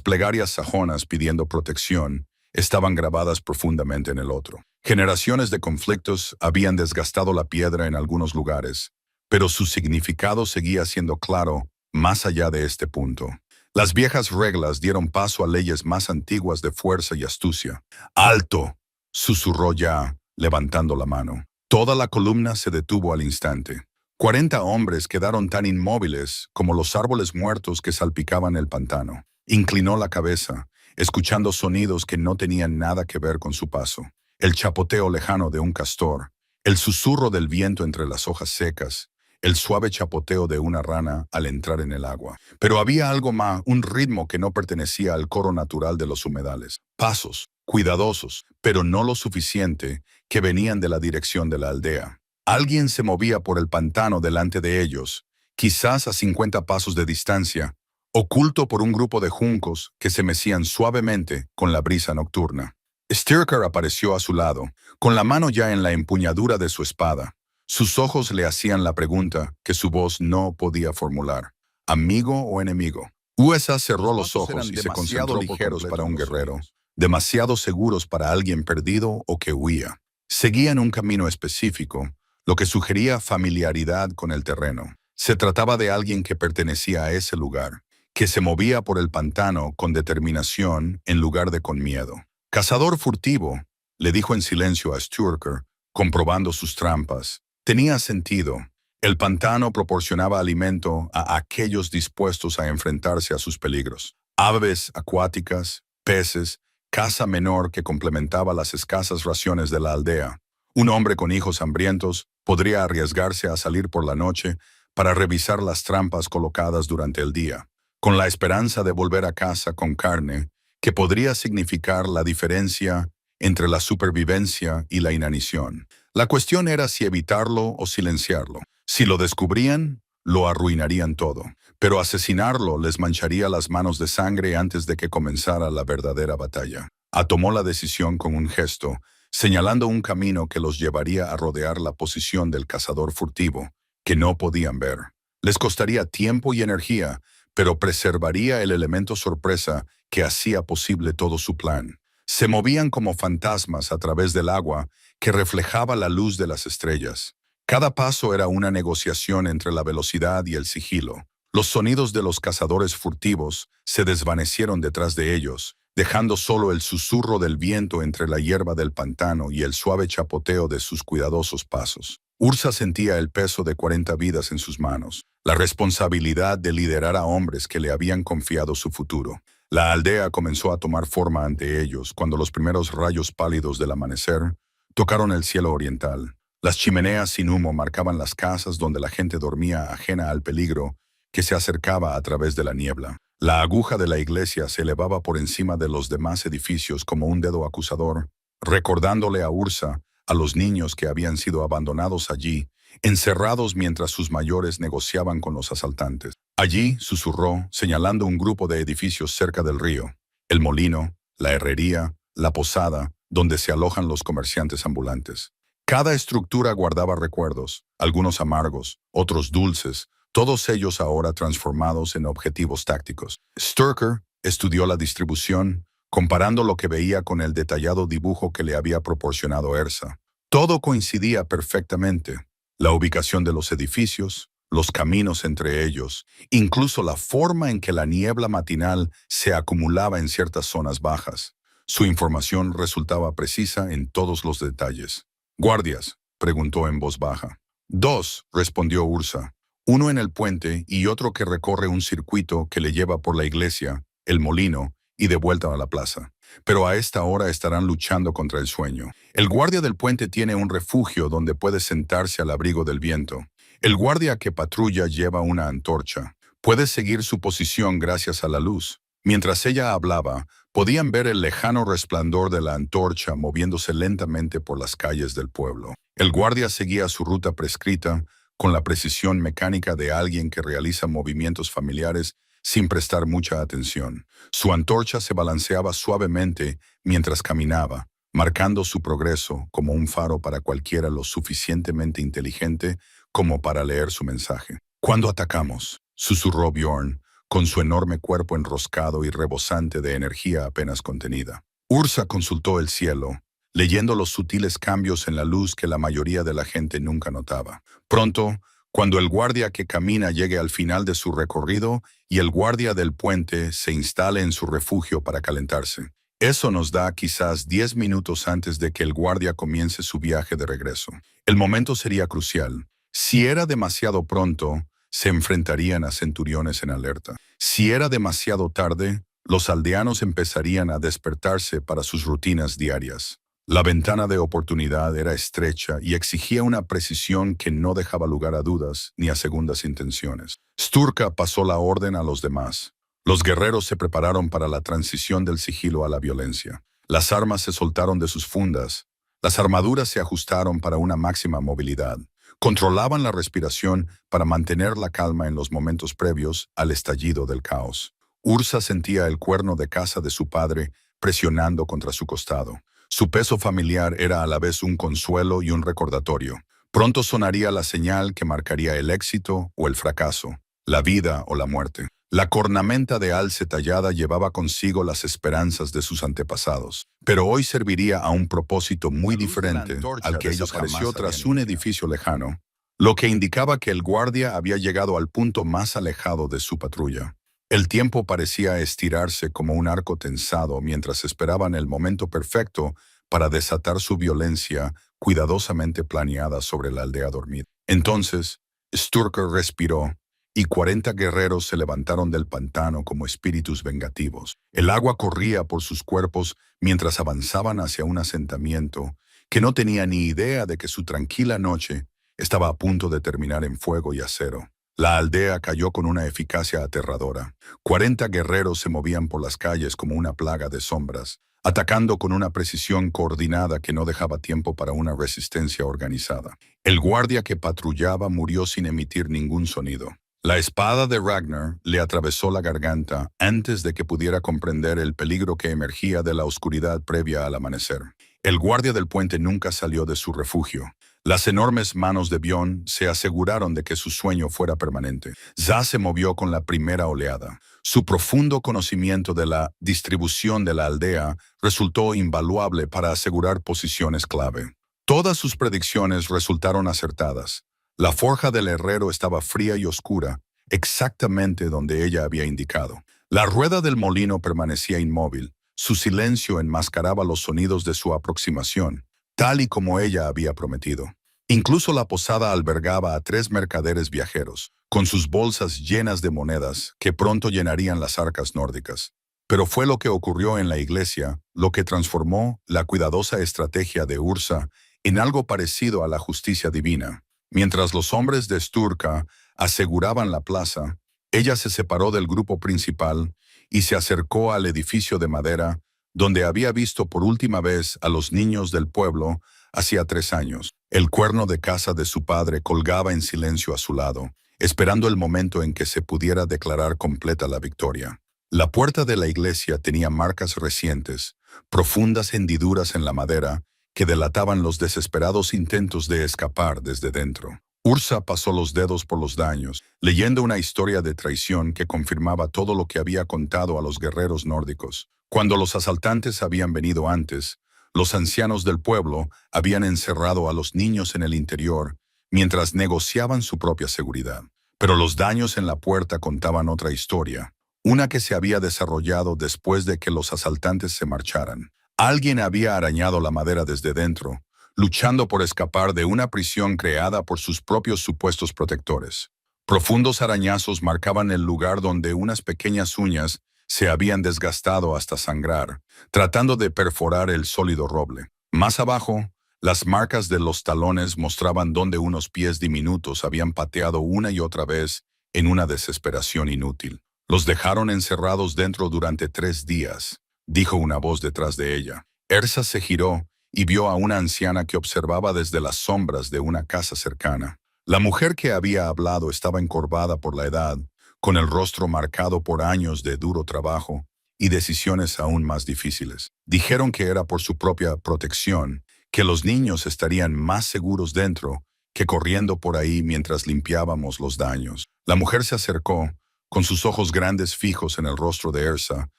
[SPEAKER 1] plegarias sajonas pidiendo protección estaban grabadas profundamente en el otro. Generaciones de conflictos habían desgastado la piedra en algunos lugares, pero su significado seguía siendo claro más allá de este punto. Las viejas reglas dieron paso a leyes más antiguas de fuerza y astucia. ¡Alto!, susurró Ya, levantando la mano. Toda la columna se detuvo al instante. 40 hombres quedaron tan inmóviles como los árboles muertos que salpicaban el pantano. Inclinó la cabeza, escuchando sonidos que no tenían nada que ver con su paso. El chapoteo lejano de un castor, el susurro del viento entre las hojas secas, el suave chapoteo de una rana al entrar en el agua. Pero había algo más, un ritmo que no pertenecía al coro natural de los humedales. Pasos, cuidadosos, pero no lo suficiente, que venían de la dirección de la aldea. Alguien se movía por el pantano delante de ellos, quizás a 50 pasos de distancia, oculto por un grupo de juncos que se mecían suavemente con la brisa nocturna. Stirker apareció a su lado, con la mano ya en la empuñadura de su espada. Sus ojos le hacían la pregunta que su voz no podía formular. ¿Amigo o enemigo? USA cerró los ojos y se concentró ligeros para un guerrero, demasiado seguros para alguien perdido o que huía. Seguían un camino específico, lo que sugería familiaridad con el terreno. Se trataba de alguien que pertenecía a ese lugar, que se movía por el pantano con determinación en lugar de con miedo. Cazador furtivo, le dijo en silencio a Sturker, comprobando sus trampas. Tenía sentido. El pantano proporcionaba alimento a aquellos dispuestos a enfrentarse a sus peligros. Aves acuáticas, peces, caza menor que complementaba las escasas raciones de la aldea. Un hombre con hijos hambrientos podría arriesgarse a salir por la noche para revisar las trampas colocadas durante el día, con la esperanza de volver a casa con carne, que podría significar la diferencia entre la supervivencia y la inanición. La cuestión era si evitarlo o silenciarlo. Si lo descubrían, lo arruinarían todo. Pero asesinarlo les mancharía las manos de sangre antes de que comenzara la verdadera batalla. Tomó la decisión con un gesto, señalando un camino que los llevaría a rodear la posición del cazador furtivo, que no podían ver. Les costaría tiempo y energía, pero preservaría el elemento sorpresa que hacía posible todo su plan. Se movían como fantasmas a través del agua que reflejaba la luz de las estrellas. Cada paso era una negociación entre la velocidad y el sigilo. Los sonidos de los cazadores furtivos se desvanecieron detrás de ellos, dejando solo el susurro del viento entre la hierba del pantano y el suave chapoteo de sus cuidadosos pasos. Ursa sentía el peso de 40 vidas en sus manos, la responsabilidad de liderar a hombres que le habían confiado su futuro. La aldea comenzó a tomar forma ante ellos cuando los primeros rayos pálidos del amanecer tocaron el cielo oriental. Las chimeneas sin humo marcaban las casas donde la gente dormía ajena al peligro que se acercaba a través de la niebla. La aguja de la iglesia se elevaba por encima de los demás edificios como un dedo acusador, recordándole a Ursa a los niños que habían sido abandonados allí, encerrados mientras sus mayores negociaban con los asaltantes. Allí, susurró, señalando un grupo de edificios cerca del río, el molino, la herrería, la posada, donde se alojan los comerciantes ambulantes. Cada estructura guardaba recuerdos, algunos amargos, otros dulces, todos ellos ahora transformados en objetivos tácticos. Sturker estudió la distribución, comparando lo que veía con el detallado dibujo que le había proporcionado Ersa. Todo coincidía perfectamente. La ubicación de los edificios, los caminos entre ellos, incluso la forma en que la niebla matinal se acumulaba en ciertas zonas bajas. Su información resultaba precisa en todos los detalles. «¿Guardias?», preguntó en voz baja. «Dos», respondió Ursa. «Uno en el puente y otro que recorre un circuito que le lleva por la iglesia, el molino y de vuelta a la plaza. Pero a esta hora estarán luchando contra el sueño. El guardia del puente tiene un refugio donde puede sentarse al abrigo del viento. El guardia que patrulla lleva una antorcha. Puede seguir su posición gracias a la luz». Mientras ella hablaba, podían ver el lejano resplandor de la antorcha moviéndose lentamente por las calles del pueblo. El guardia seguía su ruta prescrita, con la precisión mecánica de alguien que realiza movimientos familiares sin prestar mucha atención. Su antorcha se balanceaba suavemente mientras caminaba, marcando su progreso como un faro para cualquiera lo suficientemente inteligente como para leer su mensaje. «¿Cuándo atacamos?», susurró Bjorn, con su enorme cuerpo enroscado y rebosante de energía apenas contenida. Ursa consultó el cielo, leyendo los sutiles cambios en la luz que la mayoría de la gente nunca notaba. Pronto, cuando el guardia que camina llegue al final de su recorrido y el guardia del puente se instale en su refugio para calentarse. Eso nos da quizás 10 minutos antes de que el guardia comience su viaje de regreso. El momento sería crucial. Si era demasiado pronto, se enfrentarían a centuriones en alerta. Si era demasiado tarde, los aldeanos empezarían a despertarse para sus rutinas diarias. La ventana de oportunidad era estrecha y exigía una precisión que no dejaba lugar a dudas ni a segundas intenciones. Sturka pasó la orden a los demás. Los guerreros se prepararon para la transición del sigilo a la violencia. Las armas se soltaron de sus fundas. Las armaduras se ajustaron para una máxima movilidad. Controlaban la respiración para mantener la calma en los momentos previos al estallido del caos. Ursa sentía el cuerno de caza de su padre presionando contra su costado. Su peso familiar era a la vez un consuelo y un recordatorio. Pronto sonaría la señal que marcaría el éxito o el fracaso, la vida o la muerte. La cornamenta de alce tallada llevaba consigo las esperanzas de sus antepasados, pero hoy serviría a un propósito muy diferente al que ella apareció tras un edificio lejano, lo que indicaba que el guardia había llegado al punto más alejado de su patrulla. El tiempo parecía estirarse como un arco tensado mientras esperaban el momento perfecto para desatar su violencia cuidadosamente planeada sobre la aldea dormida. Entonces, Sturka respiró y 40 guerreros se levantaron del pantano como espíritus vengativos. El agua corría por sus cuerpos mientras avanzaban hacia un asentamiento que no tenía ni idea de que su tranquila noche estaba a punto de terminar en fuego y acero. La aldea cayó con una eficacia aterradora. 40 guerreros se movían por las calles como una plaga de sombras, atacando con una precisión coordinada que no dejaba tiempo para una resistencia organizada. El guardia que patrullaba murió sin emitir ningún sonido. La espada de Ragnar le atravesó la garganta antes de que pudiera comprender el peligro que emergía de la oscuridad previa al amanecer. El guardia del puente nunca salió de su refugio. Las enormes manos de Bjorn se aseguraron de que su sueño fuera permanente. Za se movió con la primera oleada. Su profundo conocimiento de la distribución de la aldea resultó invaluable para asegurar posiciones clave. Todas sus predicciones resultaron acertadas. La forja del herrero estaba fría y oscura, exactamente donde ella había indicado. La rueda del molino permanecía inmóvil. Su silencio enmascaraba los sonidos de su aproximación, tal y como ella había prometido. Incluso la posada albergaba a 3 mercaderes viajeros, con sus bolsas llenas de monedas que pronto llenarían las arcas nórdicas. Pero fue lo que ocurrió en la iglesia lo que transformó la cuidadosa estrategia de Ursa en algo parecido a la justicia divina. Mientras los hombres de Sturka aseguraban la plaza, ella se separó del grupo principal y se acercó al edificio de madera donde había visto por última vez a los niños del pueblo hacía 3 años. El cuerno de caza de su padre colgaba en silencio a su lado, esperando el momento en que se pudiera declarar completa la victoria. La puerta de la iglesia tenía marcas recientes, profundas hendiduras en la madera, que delataban los desesperados intentos de escapar desde dentro. Ursa pasó los dedos por los daños, leyendo una historia de traición que confirmaba todo lo que había contado a los guerreros nórdicos. Cuando los asaltantes habían venido antes, los ancianos del pueblo habían encerrado a los niños en el interior mientras negociaban su propia seguridad. Pero los daños en la puerta contaban otra historia, una que se había desarrollado después de que los asaltantes se marcharan. Alguien había arañado la madera desde dentro, luchando por escapar de una prisión creada por sus propios supuestos protectores. Profundos arañazos marcaban el lugar donde unas pequeñas uñas se habían desgastado hasta sangrar, tratando de perforar el sólido roble. Más abajo, las marcas de los talones mostraban donde unos pies diminutos habían pateado una y otra vez en una desesperación inútil. Los dejaron encerrados dentro durante 3 días, dijo una voz detrás de ella. Ersa se giró y vio a una anciana que observaba desde las sombras de una casa cercana. La mujer que había hablado estaba encorvada por la edad, con el rostro marcado por años de duro trabajo, y decisiones aún más difíciles. Dijeron que era por su propia protección, que los niños estarían más seguros dentro que corriendo por ahí mientras limpiábamos los daños. La mujer se acercó, con sus ojos grandes fijos en el rostro de Ersa,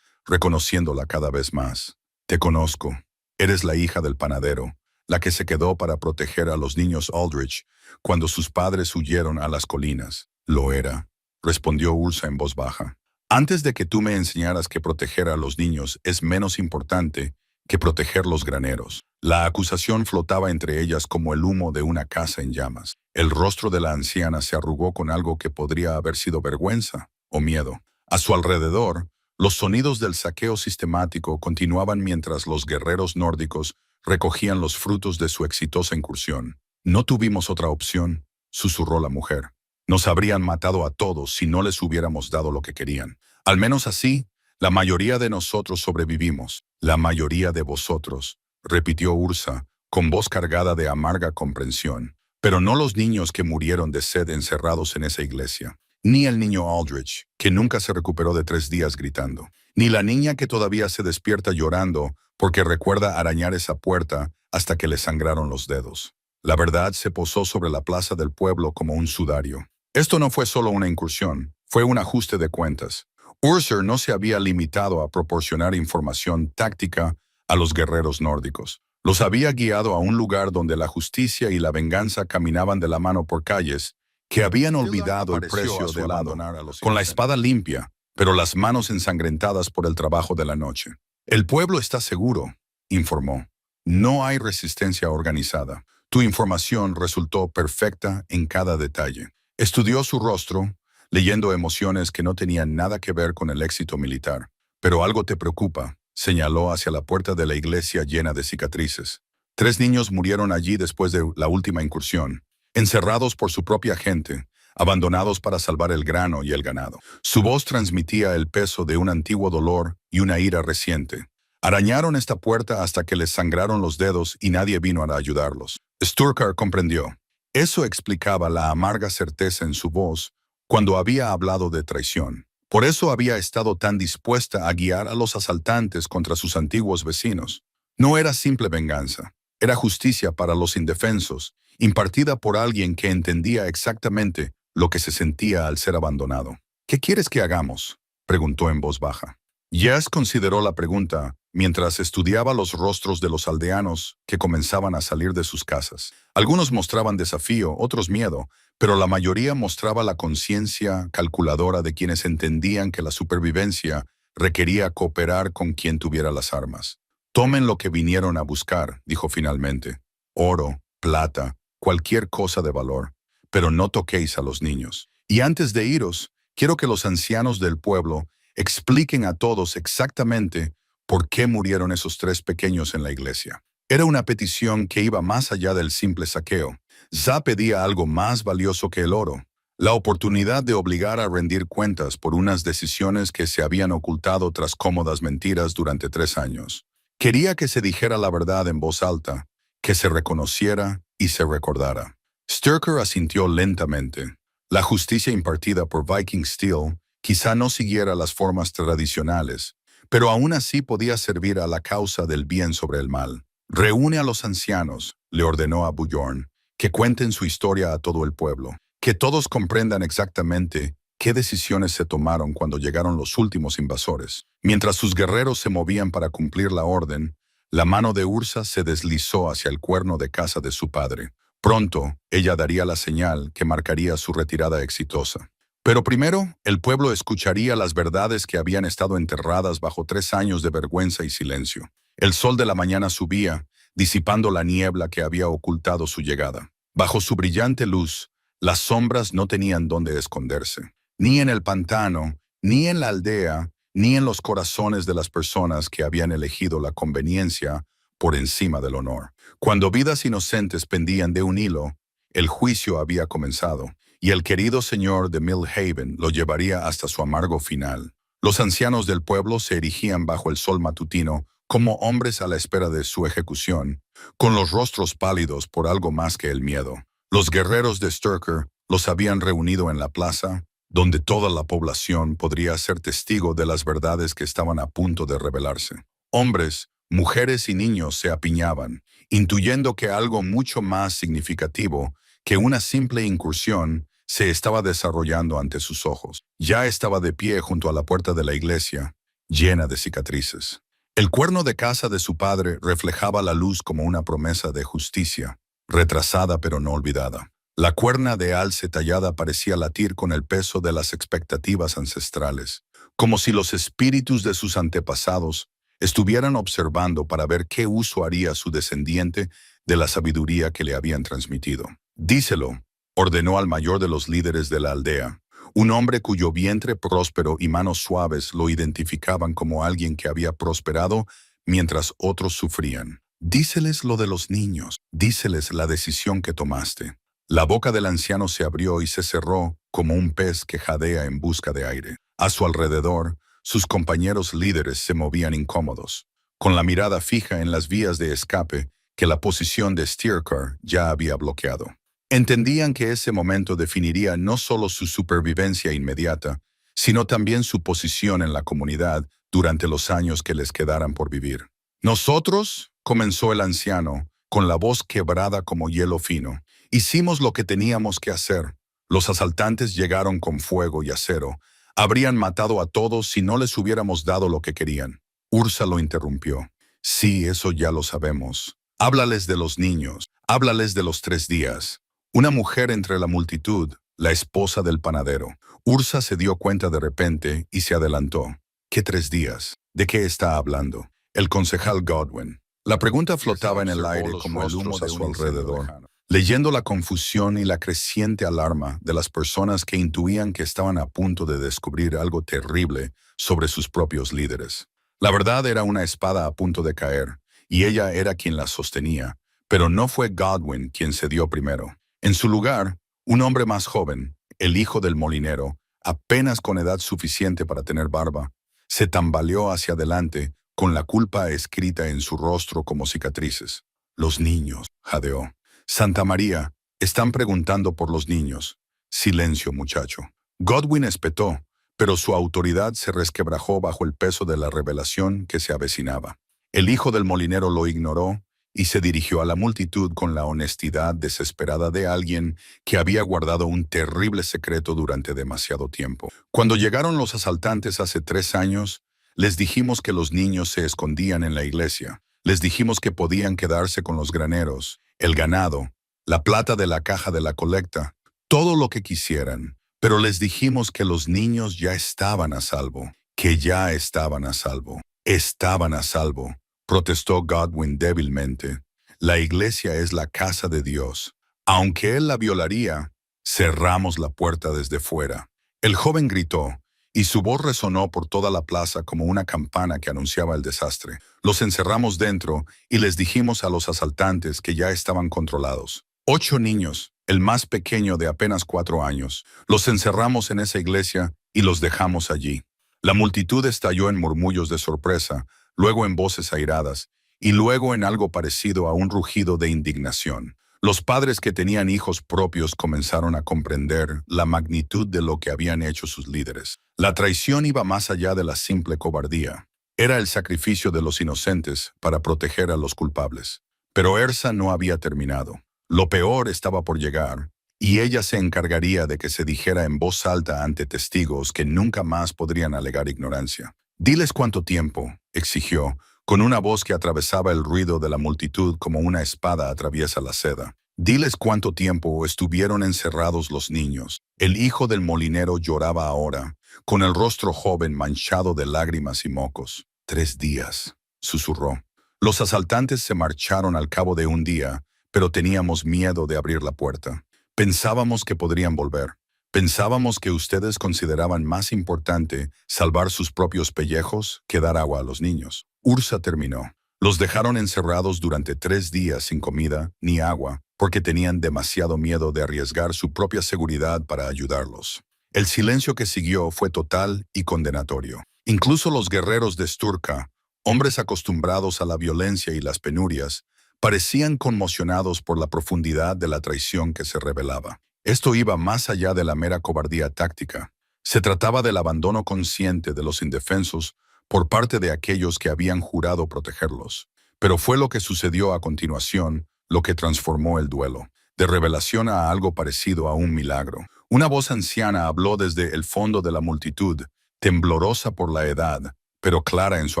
[SPEAKER 1] reconociéndola cada vez más. Te conozco. Eres la hija del panadero, la que se quedó para proteger a los niños Aldrich cuando sus padres huyeron a las colinas. Lo era, respondió Ursa en voz baja. Antes de que tú me enseñaras que proteger a los niños es menos importante que proteger los graneros. La acusación flotaba entre ellas como el humo de una casa en llamas. El rostro de la anciana se arrugó con algo que podría haber sido vergüenza o miedo. A su alrededor, los sonidos del saqueo sistemático continuaban mientras los guerreros nórdicos recogían los frutos de su exitosa incursión. No tuvimos otra opción, susurró la mujer. Nos habrían matado a todos si no les hubiéramos dado lo que querían. Al menos así, la mayoría de nosotros sobrevivimos. La mayoría de vosotros, repitió Ursa, con voz cargada de amarga comprensión. Pero no los niños que murieron de sed encerrados en esa iglesia. Ni el niño Aldrich, que nunca se recuperó de 3 días gritando. Ni la niña que todavía se despierta llorando porque recuerda arañar esa puerta hasta que le sangraron los dedos. La verdad se posó sobre la plaza del pueblo como un sudario. Esto no fue solo una incursión, fue un ajuste de cuentas. Ursa no se había limitado a proporcionar información táctica a los guerreros nórdicos. Los había guiado a un lugar donde la justicia y la venganza caminaban de la mano por calles que habían olvidado el precio de abandonar a los con la espada limpia, pero las manos ensangrentadas por el trabajo de la noche. El pueblo está seguro, informó. No hay resistencia organizada. Tu información resultó perfecta en cada detalle. Estudió su rostro, leyendo emociones que no tenían nada que ver con el éxito militar. Pero algo te preocupa, señaló hacia la puerta de la iglesia llena de cicatrices. 3 niños murieron allí después de la última incursión, encerrados por su propia gente, abandonados para salvar el grano y el ganado. Su voz transmitía el peso de un antiguo dolor y una ira reciente. Arañaron esta puerta hasta que les sangraron los dedos y nadie vino a ayudarlos. Sturkar comprendió. Eso explicaba la amarga certeza en su voz cuando había hablado de traición. Por eso había estado tan dispuesta a guiar a los asaltantes contra sus antiguos vecinos. No era simple venganza, era justicia para los indefensos, impartida por alguien que entendía exactamente lo que se sentía al ser abandonado. ¿Qué quieres que hagamos?, preguntó en voz baja. Jess consideró la pregunta mientras estudiaba los rostros de los aldeanos que comenzaban a salir de sus casas. Algunos mostraban desafío, otros miedo, pero la mayoría mostraba la conciencia calculadora de quienes entendían que la supervivencia requería cooperar con quien tuviera las armas. Tomen lo que vinieron a buscar, dijo finalmente. Oro, plata, cualquier cosa de valor, pero no toquéis a los niños. Y antes de iros, quiero que los ancianos del pueblo expliquen a todos exactamente por qué murieron esos 3 pequeños en la iglesia. Era una petición que iba más allá del simple saqueo. Za pedía algo más valioso que el oro, la oportunidad de obligar a rendir cuentas por unas decisiones que se habían ocultado tras cómodas mentiras durante 3 años. Quería que se dijera la verdad en voz alta, que se reconociera y se recordara. Sturkar asintió lentamente. La justicia impartida por Viking Steel quizá no siguiera las formas tradicionales, pero aún así podía servir a la causa del bien sobre el mal. Reúne a los ancianos, le ordenó a Bjorn, que cuenten su historia a todo el pueblo, que todos comprendan exactamente qué decisiones se tomaron cuando llegaron los últimos invasores. Mientras sus guerreros se movían para cumplir la orden, la mano de Ursa se deslizó hacia el cuerno de caza de su padre. Pronto, ella daría la señal que marcaría su retirada exitosa. Pero primero, el pueblo escucharía las verdades que habían estado enterradas bajo 3 años de vergüenza y silencio. El sol de la mañana subía, disipando la niebla que había ocultado su llegada. Bajo su brillante luz, las sombras no tenían dónde esconderse. Ni en el pantano, ni en la aldea, ni en los corazones de las personas que habían elegido la conveniencia por encima del honor. Cuando vidas inocentes pendían de un hilo, el juicio había comenzado, y el querido señor de Millhaven lo llevaría hasta su amargo final. Los ancianos del pueblo se erigían bajo el sol matutino como hombres a la espera de su ejecución, con los rostros pálidos por algo más que el miedo. Los guerreros de Sturkar los habían reunido en la plaza, donde toda la población podría ser testigo de las verdades que estaban a punto de revelarse. Hombres, mujeres y niños se apiñaban, intuyendo que algo mucho más significativo que una simple incursión se estaba desarrollando ante sus ojos. Ya estaba de pie junto a la puerta de la iglesia, llena de cicatrices. El cuerno de casa de su padre reflejaba la luz como una promesa de justicia, retrasada pero no olvidada. La cuerna de alce tallada parecía latir con el peso de las expectativas ancestrales, como si los espíritus de sus antepasados estuvieran observando para ver qué uso haría su descendiente de la sabiduría que le habían transmitido. «Díselo», ordenó al mayor de los líderes de la aldea, un hombre cuyo vientre próspero y manos suaves lo identificaban como alguien que había prosperado mientras otros sufrían. «Díseles lo de los niños, díseles la decisión que tomaste». La boca del anciano se abrió y se cerró como un pez que jadea en busca de aire. A su alrededor, sus compañeros líderes se movían incómodos, con la mirada fija en las vías de escape que la posición de Stierker ya había bloqueado. Entendían que ese momento definiría no solo su supervivencia inmediata, sino también su posición en la comunidad durante los años que les quedaran por vivir. «Nosotros», comenzó el anciano, con la voz quebrada como hielo fino, «hicimos lo que teníamos que hacer. Los asaltantes llegaron con fuego y acero. Habrían matado a todos si no les hubiéramos dado lo que querían». Ursa lo interrumpió. «Sí, eso ya lo sabemos. Háblales de los niños, háblales de los 3 días». Una mujer entre la multitud, la esposa del panadero. Ursa se dio cuenta de repente y se adelantó. «¿Qué 3 días? ¿De qué está hablando?» El concejal Godwin. La pregunta flotaba en el aire como el humo de su alrededor, leyendo la confusión y la creciente alarma de las personas que intuían que estaban a punto de descubrir algo terrible sobre sus propios líderes. La verdad era una espada a punto de caer, y ella era quien la sostenía, pero no fue Godwin quien se dio primero. En su lugar, un hombre más joven, el hijo del molinero, apenas con edad suficiente para tener barba, se tambaleó hacia adelante con la culpa escrita en su rostro como cicatrices. «Los niños», jadeó. «Santa María, están preguntando por los niños». «Silencio, muchacho». Godwin espetó, pero su autoridad se resquebrajó bajo el peso de la revelación que se avecinaba. El hijo del molinero lo ignoró y se dirigió a la multitud con la honestidad desesperada de alguien que había guardado un terrible secreto durante demasiado tiempo. «Cuando llegaron los asaltantes hace 3 años, les dijimos que los niños se escondían en la iglesia. Les dijimos que podían quedarse con los graneros, el ganado, la plata de la caja de la colecta, todo lo que quisieran. Pero les dijimos que los niños ya estaban a salvo, que ya estaban a salvo». «Estaban a salvo», protestó Godwin débilmente. «La iglesia es la casa de Dios. Aunque él la violaría, cerramos la puerta desde fuera». El joven gritó, y su voz resonó por toda la plaza como una campana que anunciaba el desastre. «Los encerramos dentro y les dijimos a los asaltantes que ya estaban controlados. 8 niños, el más pequeño de apenas 4 años. Los encerramos en esa iglesia y los dejamos allí». La multitud estalló en murmullos de sorpresa, luego en voces airadas, y luego en algo parecido a un rugido de indignación. Los padres que tenían hijos propios comenzaron a comprender la magnitud de lo que habían hecho sus líderes. La traición iba más allá de la simple cobardía. Era el sacrificio de los inocentes para proteger a los culpables. Pero Ersa no había terminado. Lo peor estaba por llegar, y ella se encargaría de que se dijera en voz alta ante testigos que nunca más podrían alegar ignorancia. «Diles cuánto tiempo», exigió, con una voz que atravesaba el ruido de la multitud como una espada atraviesa la seda. «Diles cuánto tiempo estuvieron encerrados los niños». El hijo del molinero lloraba ahora, con el rostro joven manchado de lágrimas y mocos. «3 días», susurró. «Los asaltantes se marcharon al cabo de 1 día, pero teníamos miedo de abrir la puerta. Pensábamos que podrían volver. Pensábamos que ustedes consideraban más importante salvar sus propios pellejos que dar agua a los niños». Ursa terminó. «Los dejaron encerrados durante 3 días sin comida ni agua porque tenían demasiado miedo de arriesgar su propia seguridad para ayudarlos». El silencio que siguió fue total y condenatorio. Incluso los guerreros de Sturka, hombres acostumbrados a la violencia y las penurias, parecían conmocionados por la profundidad de la traición que se revelaba. Esto iba más allá de la mera cobardía táctica. Se trataba del abandono consciente de los indefensos por parte de aquellos que habían jurado protegerlos. Pero fue lo que sucedió a continuación lo que transformó el duelo, de revelación a algo parecido a un milagro. Una voz anciana habló desde el fondo de la multitud, temblorosa por la edad, pero clara en su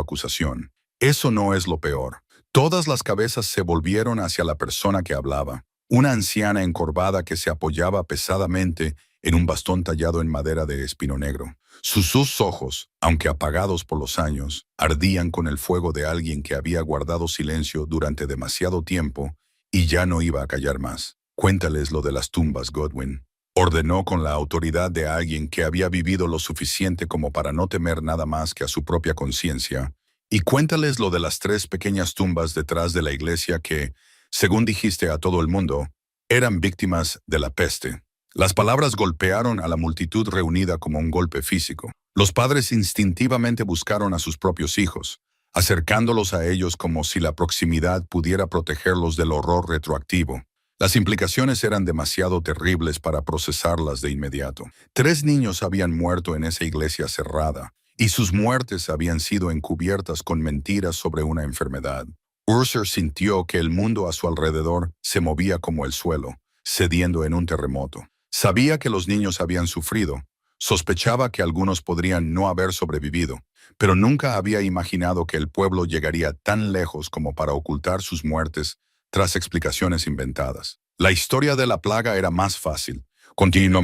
[SPEAKER 1] acusación. Eso no es lo peor. Todas las cabezas se volvieron hacia la persona que hablaba, una anciana encorvada que se apoyaba pesadamente en un bastón tallado en madera de espino negro. Sus dos ojos, aunque apagados por los años, ardían con el fuego de alguien que había guardado silencio durante demasiado tiempo y ya no iba a callar más. Cuéntales lo de las tumbas, Godwin. Ordenó con la autoridad de alguien que había vivido lo suficiente como para no temer nada más que a su propia conciencia. Y cuéntales lo de las 3 pequeñas tumbas detrás de la iglesia que, según dijiste a todo el mundo, eran víctimas de la peste. Las palabras golpearon a la multitud reunida como un golpe físico. Los padres instintivamente buscaron a sus propios hijos, acercándolos a ellos como si la proximidad pudiera protegerlos del horror retroactivo. Las implicaciones eran demasiado terribles para procesarlas de inmediato. 3 niños habían muerto en esa iglesia cerrada, y sus muertes habían sido encubiertas con mentiras sobre una enfermedad. Urser sintió que el mundo a su alrededor se movía como el suelo, cediendo en un terremoto. Sabía que los niños habían sufrido, sospechaba que algunos podrían no haber sobrevivido, pero nunca había imaginado que el pueblo llegaría tan lejos como para ocultar sus muertes tras explicaciones inventadas. La historia de la plaga era más fácil. Continuó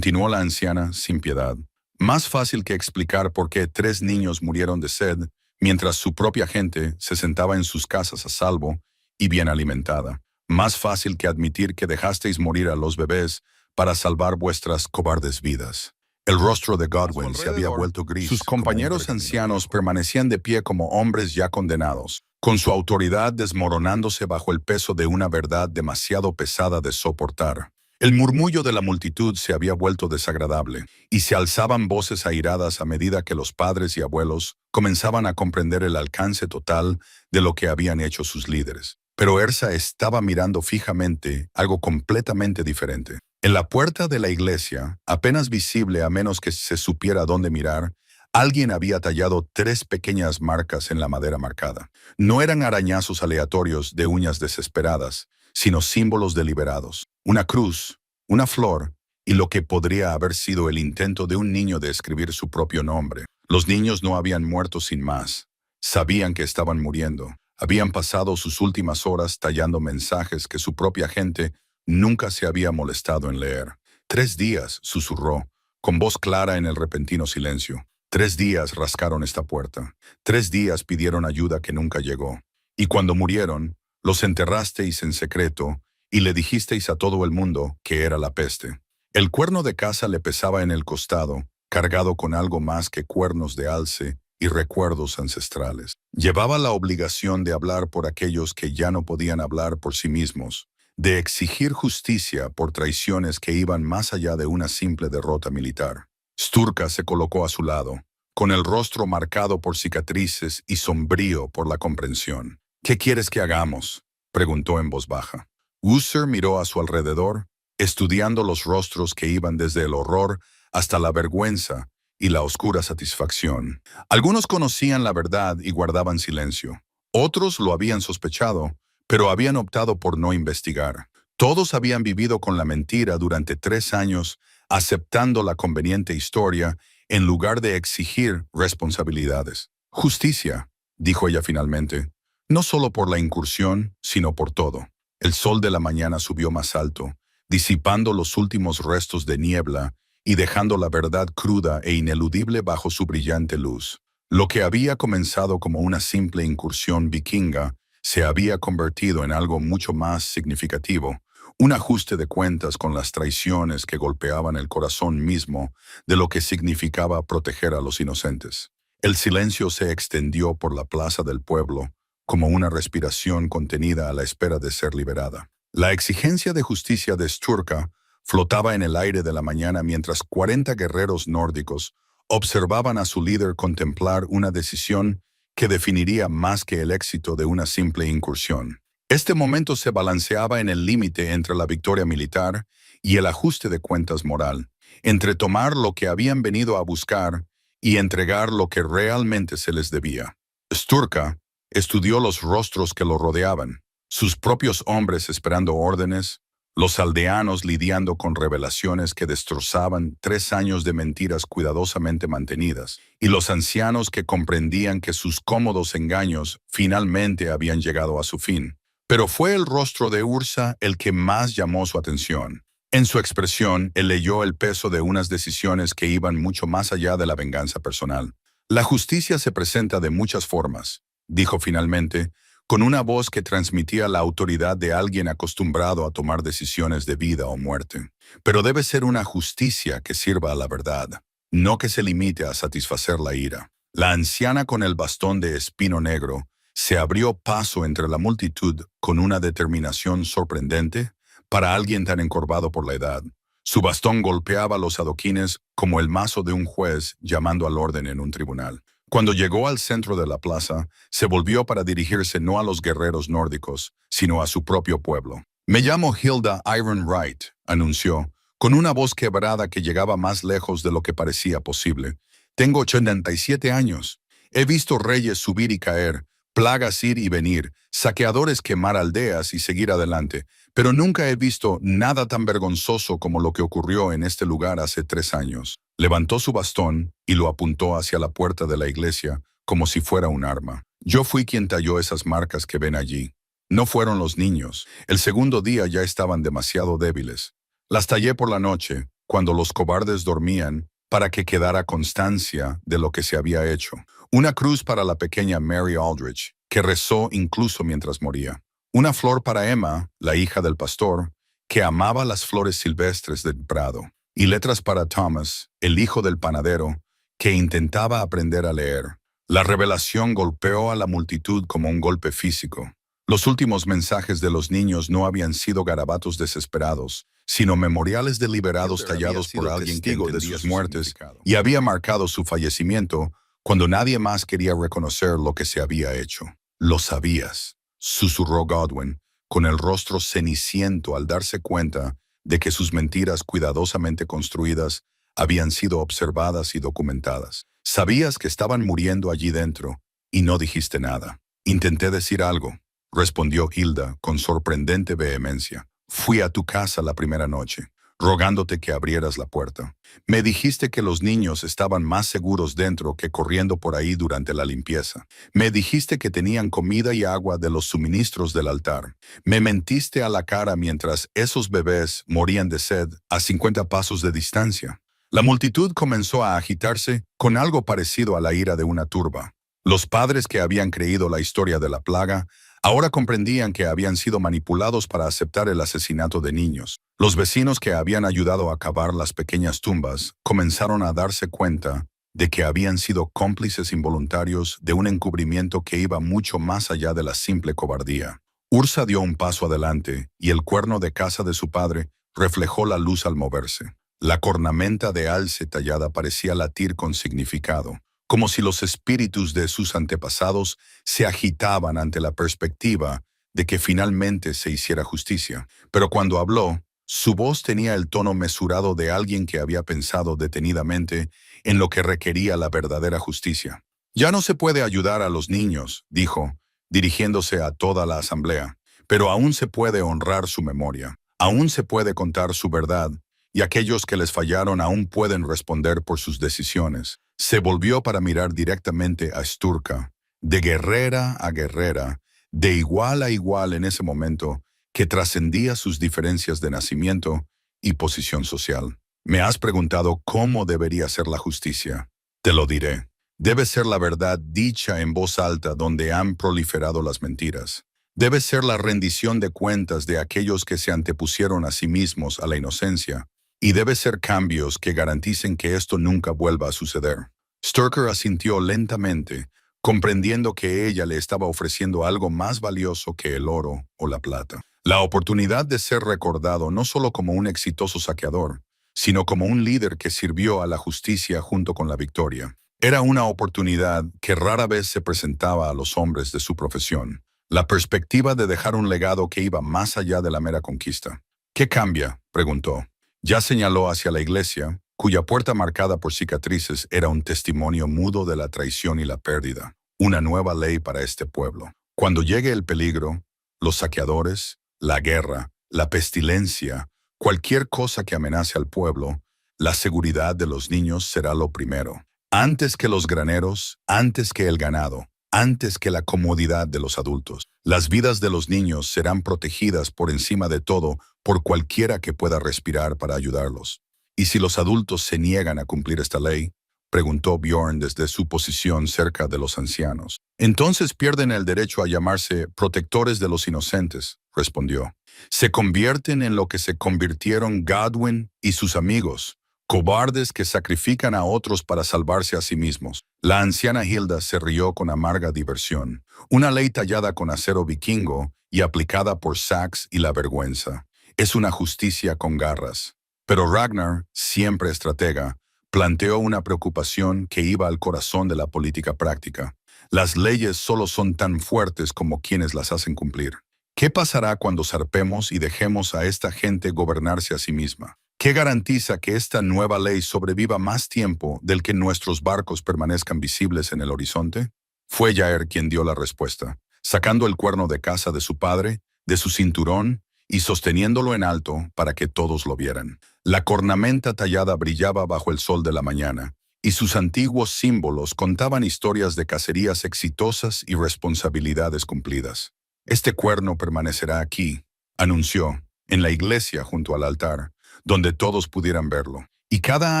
[SPEAKER 1] la anciana sin piedad. Más fácil que explicar por qué 3 niños murieron de sed, mientras su propia gente se sentaba en sus casas a salvo y bien alimentada. Más fácil que admitir que dejasteis morir a los bebés para salvar vuestras cobardes vidas. El rostro de Godwin se había vuelto gris. Sus compañeros ancianos permanecían de pie como hombres ya condenados, con su autoridad desmoronándose bajo el peso de una verdad demasiado pesada de soportar. El murmullo de la multitud se había vuelto desagradable, y se alzaban voces airadas a medida que los padres y abuelos comenzaban a comprender el alcance total de lo que habían hecho sus líderes. Pero Ersa estaba mirando fijamente algo completamente diferente. En la puerta de la iglesia, apenas visible a menos que se supiera dónde mirar, alguien había tallado 3 pequeñas marcas en la madera marcada. No eran arañazos aleatorios de uñas desesperadas, sino símbolos deliberados. Una cruz, una flor y lo que podría haber sido el intento de un niño de escribir su propio nombre. Los niños no habían muerto sin más. Sabían que estaban muriendo. Habían pasado sus últimas horas tallando mensajes que su propia gente nunca se había molestado en leer. 3 días, susurró, con voz clara en el repentino silencio. 3 días rascaron esta puerta. 3 días pidieron ayuda que nunca llegó. Y cuando murieron, los enterrasteis en secreto y le dijisteis a todo el mundo que era la peste. El cuerno de caza le pesaba en el costado, cargado con algo más que cuernos de alce y recuerdos ancestrales. Llevaba la obligación de hablar por aquellos que ya no podían hablar por sí mismos, de exigir justicia por traiciones que iban más allá de una simple derrota militar. Sturka se colocó a su lado, con el rostro marcado por cicatrices y sombrío por la comprensión. «¿Qué quieres que hagamos?», preguntó en voz baja. Urser miró a su alrededor, estudiando los rostros que iban desde el horror hasta la vergüenza y la oscura satisfacción. Algunos conocían la verdad y guardaban silencio. Otros lo habían sospechado, pero habían optado por no investigar. Todos habían vivido con la mentira durante 3 años, aceptando la conveniente historia en lugar de exigir responsabilidades. «Justicia», dijo ella finalmente, «no solo por la incursión, sino por todo». El sol de la mañana subió más alto, disipando los últimos restos de niebla y dejando la verdad cruda e ineludible bajo su brillante luz. Lo que había comenzado como una simple incursión vikinga se había convertido en algo mucho más significativo, un ajuste de cuentas con las traiciones que golpeaban el corazón mismo de lo que significaba proteger a los inocentes. El silencio se extendió por la plaza del pueblo, como una respiración contenida a la espera de ser liberada. La exigencia de justicia de Sturka flotaba en el aire de la mañana mientras 40 guerreros nórdicos observaban a su líder contemplar una decisión que definiría más que el éxito de una simple incursión. Este momento se balanceaba en el límite entre la victoria militar y el ajuste de cuentas moral, entre tomar lo que habían venido a buscar y entregar lo que realmente se les debía. Sturka estudió los rostros que lo rodeaban, sus propios hombres esperando órdenes, los aldeanos lidiando con revelaciones que destrozaban 3 años de mentiras cuidadosamente mantenidas, y los ancianos que comprendían que sus cómodos engaños finalmente habían llegado a su fin. Pero fue el rostro de Ursa el que más llamó su atención. En su expresión, él leyó el peso de unas decisiones que iban mucho más allá de la venganza personal. La justicia se presenta de muchas formas, dijo finalmente, con una voz que transmitía la autoridad de alguien acostumbrado a tomar decisiones de vida o muerte. Pero debe ser una justicia que sirva a la verdad, no que se limite a satisfacer la ira. La anciana con el bastón de espino negro se abrió paso entre la multitud con una determinación sorprendente para alguien tan encorvado por la edad. Su bastón golpeaba los adoquines como el mazo de un juez llamando al orden en un tribunal. Cuando llegó al centro de la plaza, se volvió para dirigirse no a los guerreros nórdicos, sino a su propio pueblo. «Me llamo Hilda Iron Wright», anunció, con una voz quebrada que llegaba más lejos de lo que parecía posible. «Tengo 87 años. He visto reyes subir y caer, plagas ir y venir, saqueadores quemar aldeas y seguir adelante, pero nunca he visto nada tan vergonzoso como lo que ocurrió en este lugar hace 3 años». Levantó su bastón y lo apuntó hacia la puerta de la iglesia como si fuera un arma. «Yo fui quien talló esas marcas que ven allí. No fueron los niños. El segundo día ya estaban demasiado débiles. Las tallé por la noche, cuando los cobardes dormían, para que quedara constancia de lo que se había hecho. Una cruz para la pequeña Mary Aldrich, que rezó incluso mientras moría. Una flor para Emma, la hija del pastor, que amaba las flores silvestres del prado. Y letras para Thomas, el hijo del panadero, que intentaba aprender a leer. La revelación golpeó a la multitud como un golpe físico. Los últimos mensajes de los niños no habían sido garabatos desesperados, sino memoriales deliberados tallados por alguien que entendía de sus muertes y había marcado su fallecimiento cuando nadie más quería reconocer lo que se había hecho. «Lo sabías», susurró Godwin, con el rostro ceniciento al darse cuenta de que sus mentiras cuidadosamente construidas habían sido observadas y documentadas. «Sabías que estaban muriendo allí dentro y no dijiste nada». «Intenté decir algo», respondió Hilda con sorprendente vehemencia. «Fui a tu casa la primera noche, rogándote que abrieras la puerta. Me dijiste que los niños estaban más seguros dentro que corriendo por ahí durante la limpieza. Me dijiste que tenían comida y agua de los suministros del altar. Me mentiste a la cara mientras esos bebés morían de sed a 50 pasos de distancia». La multitud comenzó a agitarse con algo parecido a la ira de una turba. Los padres que habían creído la historia de la plaga ahora comprendían que habían sido manipulados para aceptar el asesinato de niños. Los vecinos que habían ayudado a cavar las pequeñas tumbas comenzaron a darse cuenta de que habían sido cómplices involuntarios de un encubrimiento que iba mucho más allá de la simple cobardía. Ursa dio un paso adelante y el cuerno de caza de su padre reflejó la luz al moverse. La cornamenta de alce tallada parecía latir con significado, como si los espíritus de sus antepasados se agitaban ante la perspectiva de que finalmente se hiciera justicia. Pero cuando habló, su voz tenía el tono mesurado de alguien que había pensado detenidamente en lo que requería la verdadera justicia. «Ya no se puede ayudar a los niños», dijo, dirigiéndose a toda la asamblea, «pero aún se puede honrar su memoria, aún se puede contar su verdad, y aquellos que les fallaron aún pueden responder por sus decisiones». Se volvió para mirar directamente a Sturka, de guerrera a guerrera, de igual a igual en ese momento, que trascendía sus diferencias de nacimiento y posición social. «Me has preguntado cómo debería ser la justicia. Te lo diré. Debe ser la verdad dicha en voz alta donde han proliferado las mentiras. Debe ser la rendición de cuentas de aquellos que se antepusieron a sí mismos a la inocencia. Y debe ser cambios que garanticen que esto nunca vuelva a suceder». Sturka asintió lentamente, comprendiendo que ella le estaba ofreciendo algo más valioso que el oro o la plata. La oportunidad de ser recordado no solo como un exitoso saqueador, sino como un líder que sirvió a la justicia junto con la victoria. Era una oportunidad que rara vez se presentaba a los hombres de su profesión. La perspectiva de dejar un legado que iba más allá de la mera conquista. «¿Qué cambia?», preguntó. Ya señaló hacia la iglesia, cuya puerta marcada por cicatrices era un testimonio mudo de la traición y la pérdida. Una nueva ley para este pueblo. Cuando llegue el peligro, los saqueadores, la guerra, la pestilencia, cualquier cosa que amenace al pueblo, la seguridad de los niños será lo primero. Antes que los graneros, antes que el ganado, antes que la comodidad de los adultos. Las vidas de los niños serán protegidas por encima de todo por cualquiera que pueda respirar para ayudarlos. ¿Y si los adultos se niegan a cumplir esta ley?, preguntó Bjorn desde su posición cerca de los ancianos. Entonces pierden el derecho a llamarse protectores de los inocentes, respondió. Se convierten en lo que se convirtieron Godwin y sus amigos, cobardes que sacrifican a otros para salvarse a sí mismos. La anciana Hilda se rió con amarga diversión. Una ley tallada con acero vikingo y aplicada por Sax y la vergüenza. Es una justicia con garras. Pero Ragnar, siempre estratega, planteó una preocupación que iba al corazón de la política práctica. Las leyes solo son tan fuertes como quienes las hacen cumplir. ¿Qué pasará cuando zarpemos y dejemos a esta gente gobernarse a sí misma? ¿Qué garantiza que esta nueva ley sobreviva más tiempo del que nuestros barcos permanezcan visibles en el horizonte? Fue Jair quien dio la respuesta, sacando el cuerno de caza de su padre, de su cinturón, y sosteniéndolo en alto para que todos lo vieran. La cornamenta tallada brillaba bajo el sol de la mañana, y sus antiguos símbolos contaban historias de cacerías exitosas y responsabilidades cumplidas. Este cuerno permanecerá aquí, anunció, en la iglesia junto al altar, donde todos pudieran verlo. Y cada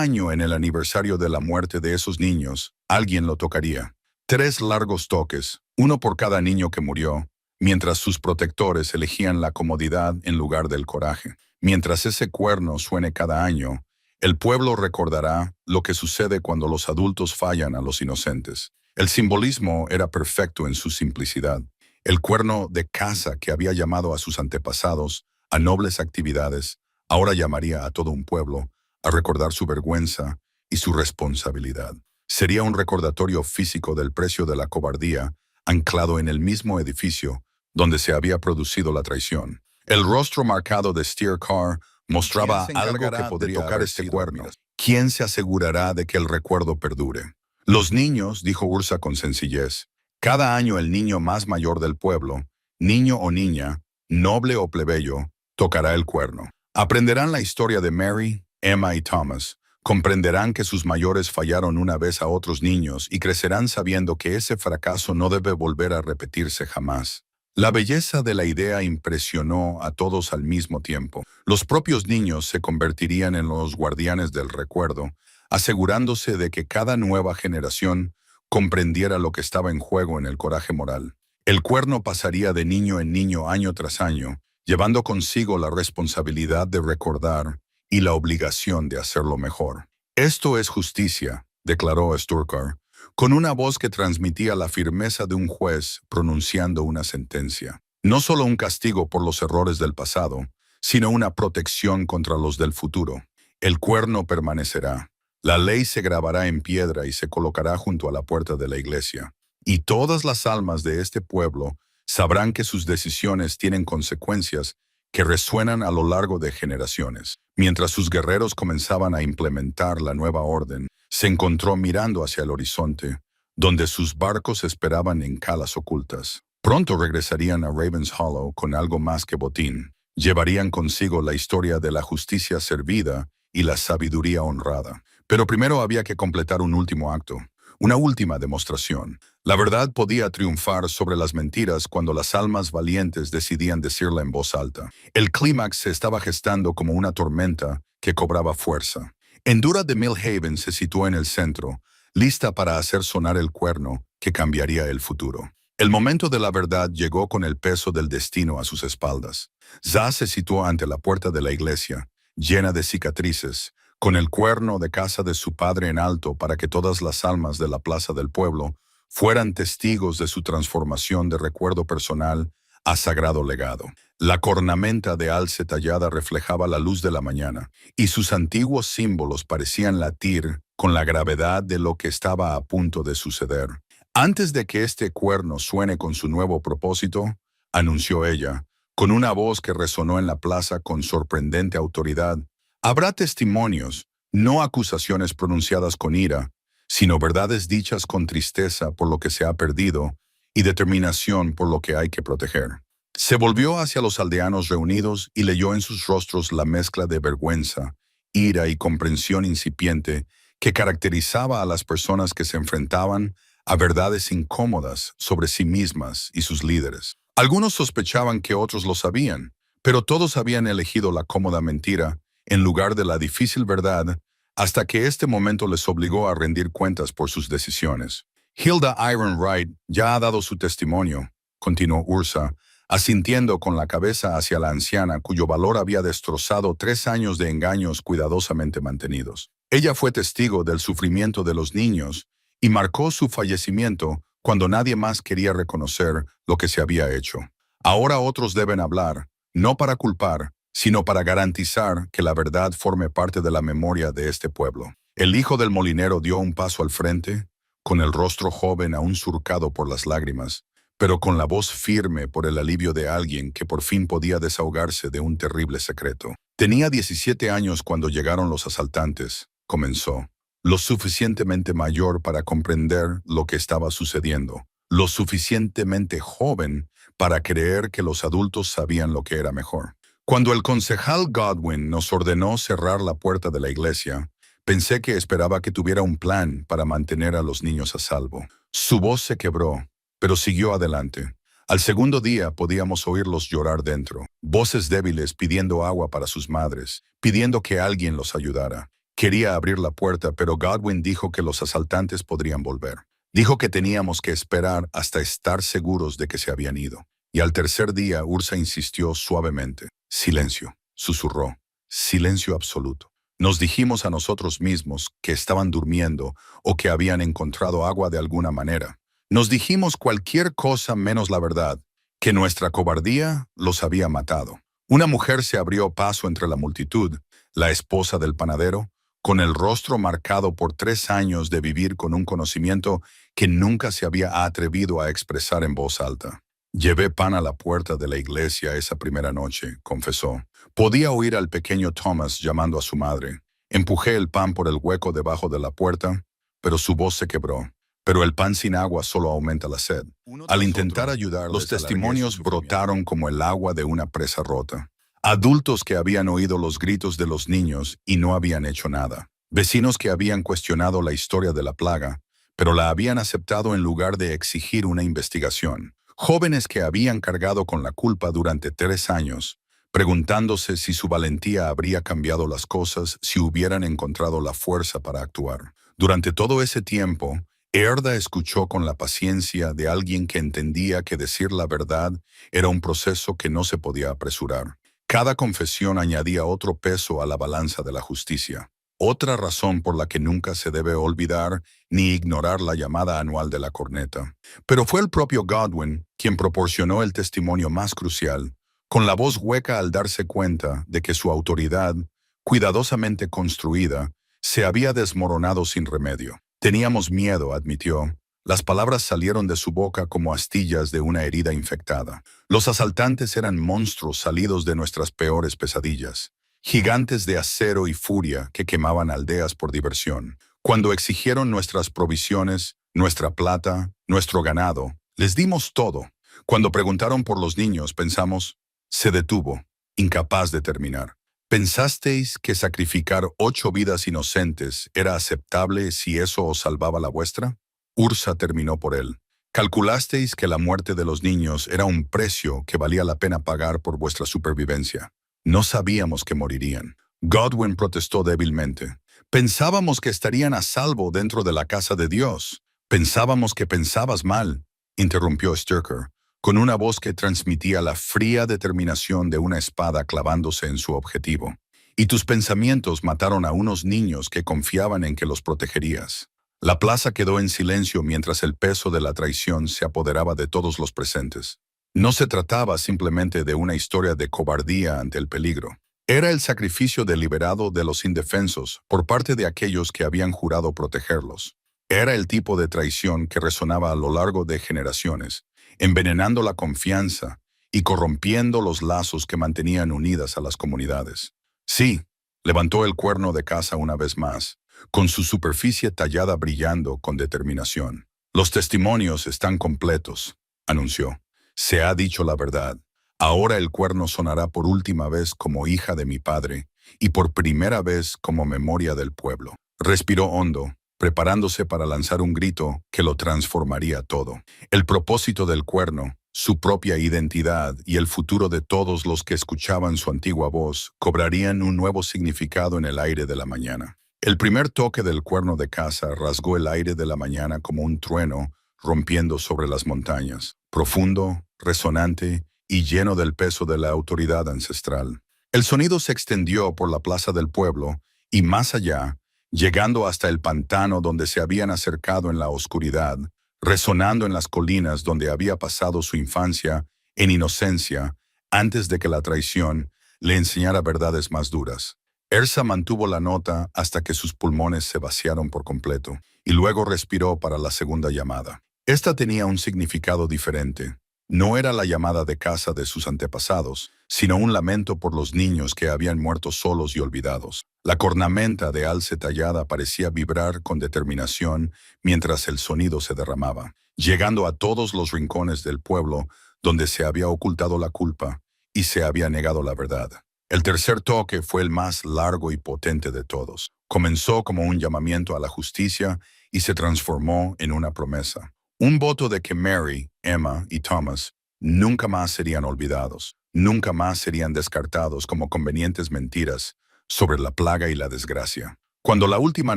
[SPEAKER 1] año en el aniversario de la muerte de esos niños, alguien lo tocaría. 3 largos toques, uno por cada niño que murió, mientras sus protectores elegían la comodidad en lugar del coraje. Mientras ese cuerno suene cada año, el pueblo recordará lo que sucede cuando los adultos fallan a los inocentes. El simbolismo era perfecto en su simplicidad. El cuerno de caza que había llamado a sus antepasados a nobles actividades, ahora llamaría a todo un pueblo a recordar su vergüenza y su responsabilidad. Sería un recordatorio físico del precio de la cobardía, anclado en el mismo edificio donde se había producido la traición. El rostro marcado de Steercar mostraba algo que podría tocar este cuerno. ¿Quién se asegurará de que el recuerdo perdure? Los niños, dijo Ursa con sencillez, cada año el niño más mayor del pueblo, niño o niña, noble o plebeyo, tocará el cuerno. Aprenderán la historia de Mary, Emma y Thomas, comprenderán que sus mayores fallaron una vez a otros niños y crecerán sabiendo que ese fracaso no debe volver a repetirse jamás. La belleza de la idea impresionó a todos al mismo tiempo. Los propios niños se convertirían en los guardianes del recuerdo, asegurándose de que cada nueva generación comprendiera lo que estaba en juego en el coraje moral. El cuerno pasaría de niño en niño año tras año, llevando consigo la responsabilidad de recordar y la obligación de hacerlo mejor. Esto es justicia, declaró Sturkar, con una voz que transmitía la firmeza de un juez pronunciando una sentencia. No solo un castigo por los errores del pasado, sino una protección contra los del futuro. El cuerno permanecerá. La ley se grabará en piedra y se colocará junto a la puerta de la iglesia. Y todas las almas de este pueblo sabrán que sus decisiones tienen consecuencias que resuenan a lo largo de generaciones. Mientras sus guerreros comenzaban a implementar la nueva orden, se encontró mirando hacia el horizonte, donde sus barcos esperaban en calas ocultas. Pronto regresarían a Ravens Hollow con algo más que botín. Llevarían consigo la historia de la justicia servida y la sabiduría honrada. Pero primero había que completar un último acto, una última demostración. La verdad podía triunfar sobre las mentiras cuando las almas valientes decidían decirla en voz alta. El clímax se estaba gestando como una tormenta que cobraba fuerza. Endura de Millhaven se situó en el centro, lista para hacer sonar el cuerno que cambiaría el futuro. El momento de la verdad llegó con el peso del destino a sus espaldas. Za se situó ante la puerta de la iglesia, llena de cicatrices, con el cuerno de caza de su padre en alto para que todas las almas de la plaza del pueblo fueran testigos de su transformación de recuerdo personal a sagrado legado. La cornamenta de alce tallada reflejaba la luz de la mañana, y sus antiguos símbolos parecían latir con la gravedad de lo que estaba a punto de suceder. Antes de que este cuerno suene con su nuevo propósito, anunció ella, con una voz que resonó en la plaza con sorprendente autoridad, habrá testimonios, No acusaciones pronunciadas con ira, sino verdades dichas con tristeza por lo que se ha perdido y determinación por lo que hay que proteger. Se volvió hacia los aldeanos reunidos y leyó en sus rostros la mezcla de vergüenza, ira y comprensión incipiente que caracterizaba a las personas que se enfrentaban a verdades incómodas sobre sí mismas y sus líderes. Algunos sospechaban que otros lo sabían, pero todos habían elegido la cómoda mentira en lugar de la difícil verdad hasta que este momento les obligó a rendir cuentas por sus decisiones. Hilda Iron Wright ya ha dado su testimonio, continuó Ursa, asintiendo con la cabeza hacia la anciana cuyo valor había destrozado 3 años de engaños cuidadosamente mantenidos. Ella fue testigo del sufrimiento de los niños y marcó su fallecimiento cuando nadie más quería reconocer lo que se había hecho. Ahora otros deben hablar, no para culpar, sino para garantizar que la verdad forme parte de la memoria de este pueblo. El hijo del molinero dio un paso al frente, con el rostro joven aún surcado por las lágrimas, pero con la voz firme por el alivio de alguien que por fin podía desahogarse de un terrible secreto. Tenía 17 años cuando llegaron los asaltantes, comenzó, lo suficientemente mayor para comprender lo que estaba sucediendo, lo suficientemente joven para creer que los adultos sabían lo que era mejor. Cuando el concejal Godwin nos ordenó cerrar la puerta de la iglesia, pensé que esperaba que tuviera un plan para mantener a los niños a salvo. Su voz se quebró, pero siguió adelante. Al segundo día podíamos oírlos llorar dentro, voces débiles pidiendo agua para sus madres, pidiendo que alguien los ayudara. Quería abrir la puerta, pero Godwin dijo que los asaltantes podrían volver. Dijo que teníamos que esperar hasta estar seguros de que se habían ido. Y al tercer día Ursa insistió suavemente. Silencio, susurró. Silencio absoluto. Nos dijimos a nosotros mismos que estaban durmiendo o que habían encontrado agua de alguna manera. Nos dijimos cualquier cosa menos la verdad, que nuestra cobardía los había matado. Una mujer se abrió paso entre la multitud, la esposa del panadero, con el rostro marcado por 3 años de vivir con un conocimiento que nunca se había atrevido a expresar en voz alta. Llevé pan a la puerta de la iglesia esa primera noche, confesó. Podía oír al pequeño Thomas llamando a su madre. Empujé el pan por el hueco debajo de la puerta, pero su voz se quebró. Pero el pan sin agua solo aumenta la sed. Al intentar ayudar, los testimonios brotaron como el agua de una presa rota. Adultos que habían oído los gritos de los niños y no habían hecho nada. Vecinos que habían cuestionado la historia de la plaga, pero la habían aceptado en lugar de exigir una investigación. Jóvenes que habían cargado con la culpa durante 3 años, preguntándose si su valentía habría cambiado las cosas si hubieran encontrado la fuerza para actuar. Durante todo ese tiempo, Erda escuchó con la paciencia de alguien que entendía que decir la verdad era un proceso que no se podía apresurar. Cada confesión añadía otro peso a la balanza de la justicia. Otra razón por la que nunca se debe olvidar ni ignorar la llamada anual de la corneta. Pero fue el propio Godwin quien proporcionó el testimonio más crucial, con la voz hueca al darse cuenta de que su autoridad, cuidadosamente construida, se había desmoronado sin remedio. Teníamos miedo, admitió. Las palabras salieron de su boca como astillas de una herida infectada. Los asaltantes eran monstruos salidos de nuestras peores pesadillas. Gigantes de acero y furia que quemaban aldeas por diversión. Cuando exigieron nuestras provisiones, nuestra plata, nuestro ganado, les dimos todo. Cuando preguntaron por los niños, pensamos, se detuvo, incapaz de terminar. ¿Pensasteis que sacrificar 8 vidas inocentes era aceptable si eso os salvaba la vuestra? Ursa terminó por él. ¿Calculasteis que la muerte de los niños era un precio que valía la pena pagar por vuestra supervivencia? No sabíamos que morirían. Godwin protestó débilmente. Pensábamos que estarían a salvo dentro de la casa de Dios. Pensábamos que pensabas mal, interrumpió Sturker, con una voz que transmitía la fría determinación de una espada clavándose en su objetivo. Y tus pensamientos mataron a unos niños que confiaban en que los protegerías. La plaza quedó en silencio mientras el peso de la traición se apoderaba de todos los presentes. No se trataba simplemente de una historia de cobardía ante el peligro. Era el sacrificio deliberado de los indefensos por parte de aquellos que habían jurado protegerlos. Era el tipo de traición que resonaba a lo largo de generaciones, envenenando la confianza y corrompiendo los lazos que mantenían unidas a las comunidades. Sí, Levantó el cuerno de caza una vez más, con su superficie tallada brillando con determinación. Los testimonios están completos, anunció. Se ha dicho la verdad. Ahora el cuerno sonará por última vez como hija de mi padre y por primera vez como memoria del pueblo. Respiró hondo, preparándose para lanzar un grito que lo transformaría todo. El propósito del cuerno, su propia identidad y el futuro de todos los que escuchaban su antigua voz cobrarían un nuevo significado en el aire de la mañana. El primer toque del cuerno de caza rasgó el aire de la mañana como un trueno rompiendo sobre las montañas, profundo, resonante y lleno del peso de la autoridad ancestral. El sonido se extendió por la plaza del pueblo y más allá, llegando hasta el pantano donde se habían acercado en la oscuridad, resonando en las colinas donde había pasado su infancia en inocencia antes de que la traición le enseñara verdades más duras. Ersa mantuvo la nota hasta que sus pulmones se vaciaron por completo y luego respiró para la segunda llamada. Esta tenía un significado diferente. No era la llamada de caza de sus antepasados, sino un lamento por los niños que habían muerto solos y olvidados. La cornamenta de alce tallada parecía vibrar con determinación mientras el sonido se derramaba, llegando a todos los rincones del pueblo donde se había ocultado la culpa y se había negado la verdad. El tercer toque fue el más largo y potente de todos. Comenzó como un llamamiento a la justicia y se transformó en una promesa. Un voto de que Mary, Emma y Thomas nunca más serían olvidados, nunca más serían descartados como convenientes mentiras sobre la plaga y la desgracia. Cuando la última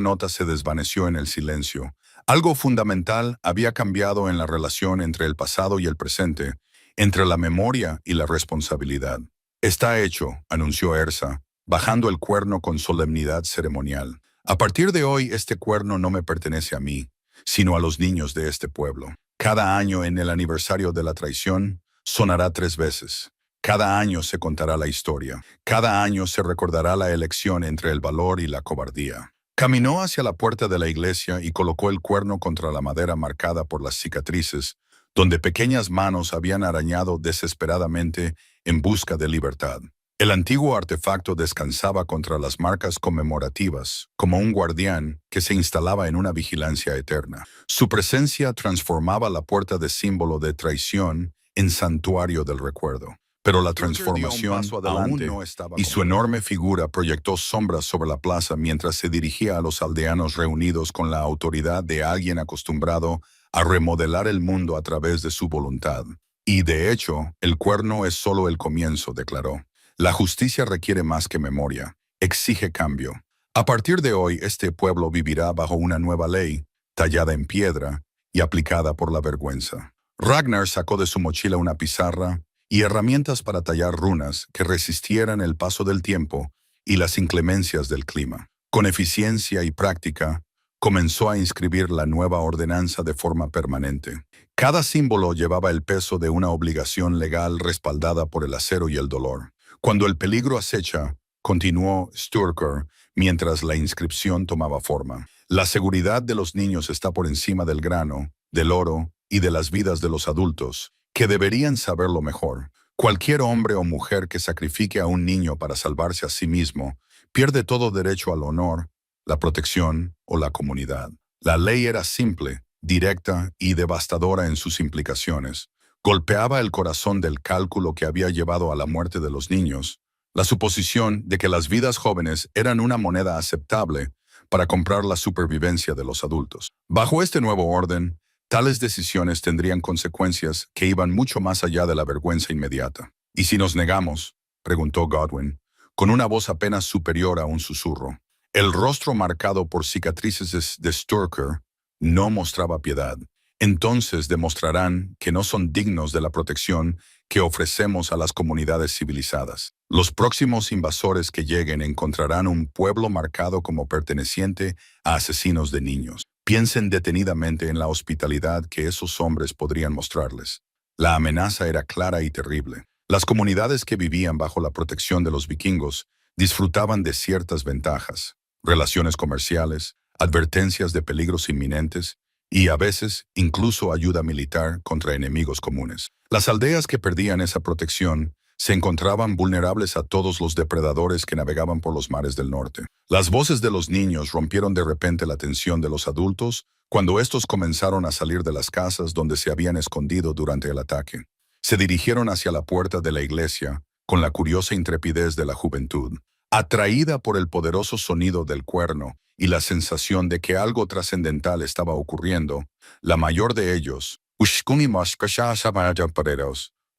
[SPEAKER 1] nota se desvaneció en el silencio, algo fundamental había cambiado en la relación entre el pasado y el presente, entre la memoria y la responsabilidad. Está hecho, anunció Ersa, bajando el cuerno con solemnidad ceremonial. A partir de hoy, este cuerno no me pertenece a mí, sino a los niños de este pueblo. Cada año en el aniversario de la traición, sonará 3 veces. Cada año se contará la historia. Cada año se recordará la elección entre el valor y la cobardía. Caminó hacia la puerta de la iglesia y colocó el cuerno contra la madera marcada por las cicatrices, donde pequeñas manos habían arañado desesperadamente en busca de libertad. El antiguo artefacto descansaba contra las marcas conmemorativas, como un guardián que se instalaba en una vigilancia eterna. Su presencia transformaba la puerta de símbolo de traición en santuario del recuerdo. Pero la transformación aún no estaba y su enorme figura proyectó sombras sobre la plaza mientras se dirigía a los aldeanos reunidos con la autoridad de alguien acostumbrado a remodelar el mundo a través de su voluntad. Y de hecho, el cuerno es solo el comienzo, declaró. La justicia requiere más que memoria, exige cambio. A partir de hoy, este pueblo vivirá bajo una nueva ley, tallada en piedra y aplicada por la vergüenza. Ragnar sacó de su mochila una pizarra y herramientas para tallar runas que resistieran el paso del tiempo y las inclemencias del clima. Con eficiencia y práctica, comenzó a inscribir la nueva ordenanza de forma permanente. Cada símbolo llevaba el peso de una obligación legal respaldada por el acero y el dolor. Cuando el peligro acecha, continuó Sturker mientras la inscripción tomaba forma. La seguridad de los niños está por encima del grano, del oro y de las vidas de los adultos, que deberían saberlo mejor. Cualquier hombre o mujer que sacrifique a un niño para salvarse a sí mismo pierde todo derecho al honor, la protección o la comunidad. La ley era simple, directa y devastadora en sus implicaciones. Golpeaba el corazón del cálculo que había llevado a la muerte de los niños, la suposición de que las vidas jóvenes eran una moneda aceptable para comprar la supervivencia de los adultos. Bajo este nuevo orden, tales decisiones tendrían consecuencias que iban mucho más allá de la vergüenza inmediata. ¿Y si nos negamos?, preguntó Godwin, con una voz apenas superior a un susurro. El rostro marcado por cicatrices de Sturker no mostraba piedad. Entonces demostrarán que no son dignos de la protección que ofrecemos a las comunidades civilizadas. Los próximos invasores que lleguen encontrarán un pueblo marcado como perteneciente a asesinos de niños. Piensen detenidamente en la hospitalidad que esos hombres podrían mostrarles. La amenaza era clara y terrible. Las comunidades que vivían bajo la protección de los vikingos disfrutaban de ciertas ventajas, relaciones comerciales, advertencias de peligros inminentes, y a veces incluso ayuda militar contra enemigos comunes. Las aldeas que perdían esa protección se encontraban vulnerables a todos los depredadores que navegaban por los mares del norte. Las voces de los niños rompieron de repente la tensión de los adultos cuando estos comenzaron a salir de las casas donde se habían escondido durante el ataque. Se dirigieron hacia la puerta de la iglesia con la curiosa intrepidez de la juventud, atraída por el poderoso sonido del cuerno y la sensación de que algo trascendental estaba ocurriendo. La mayor de ellos,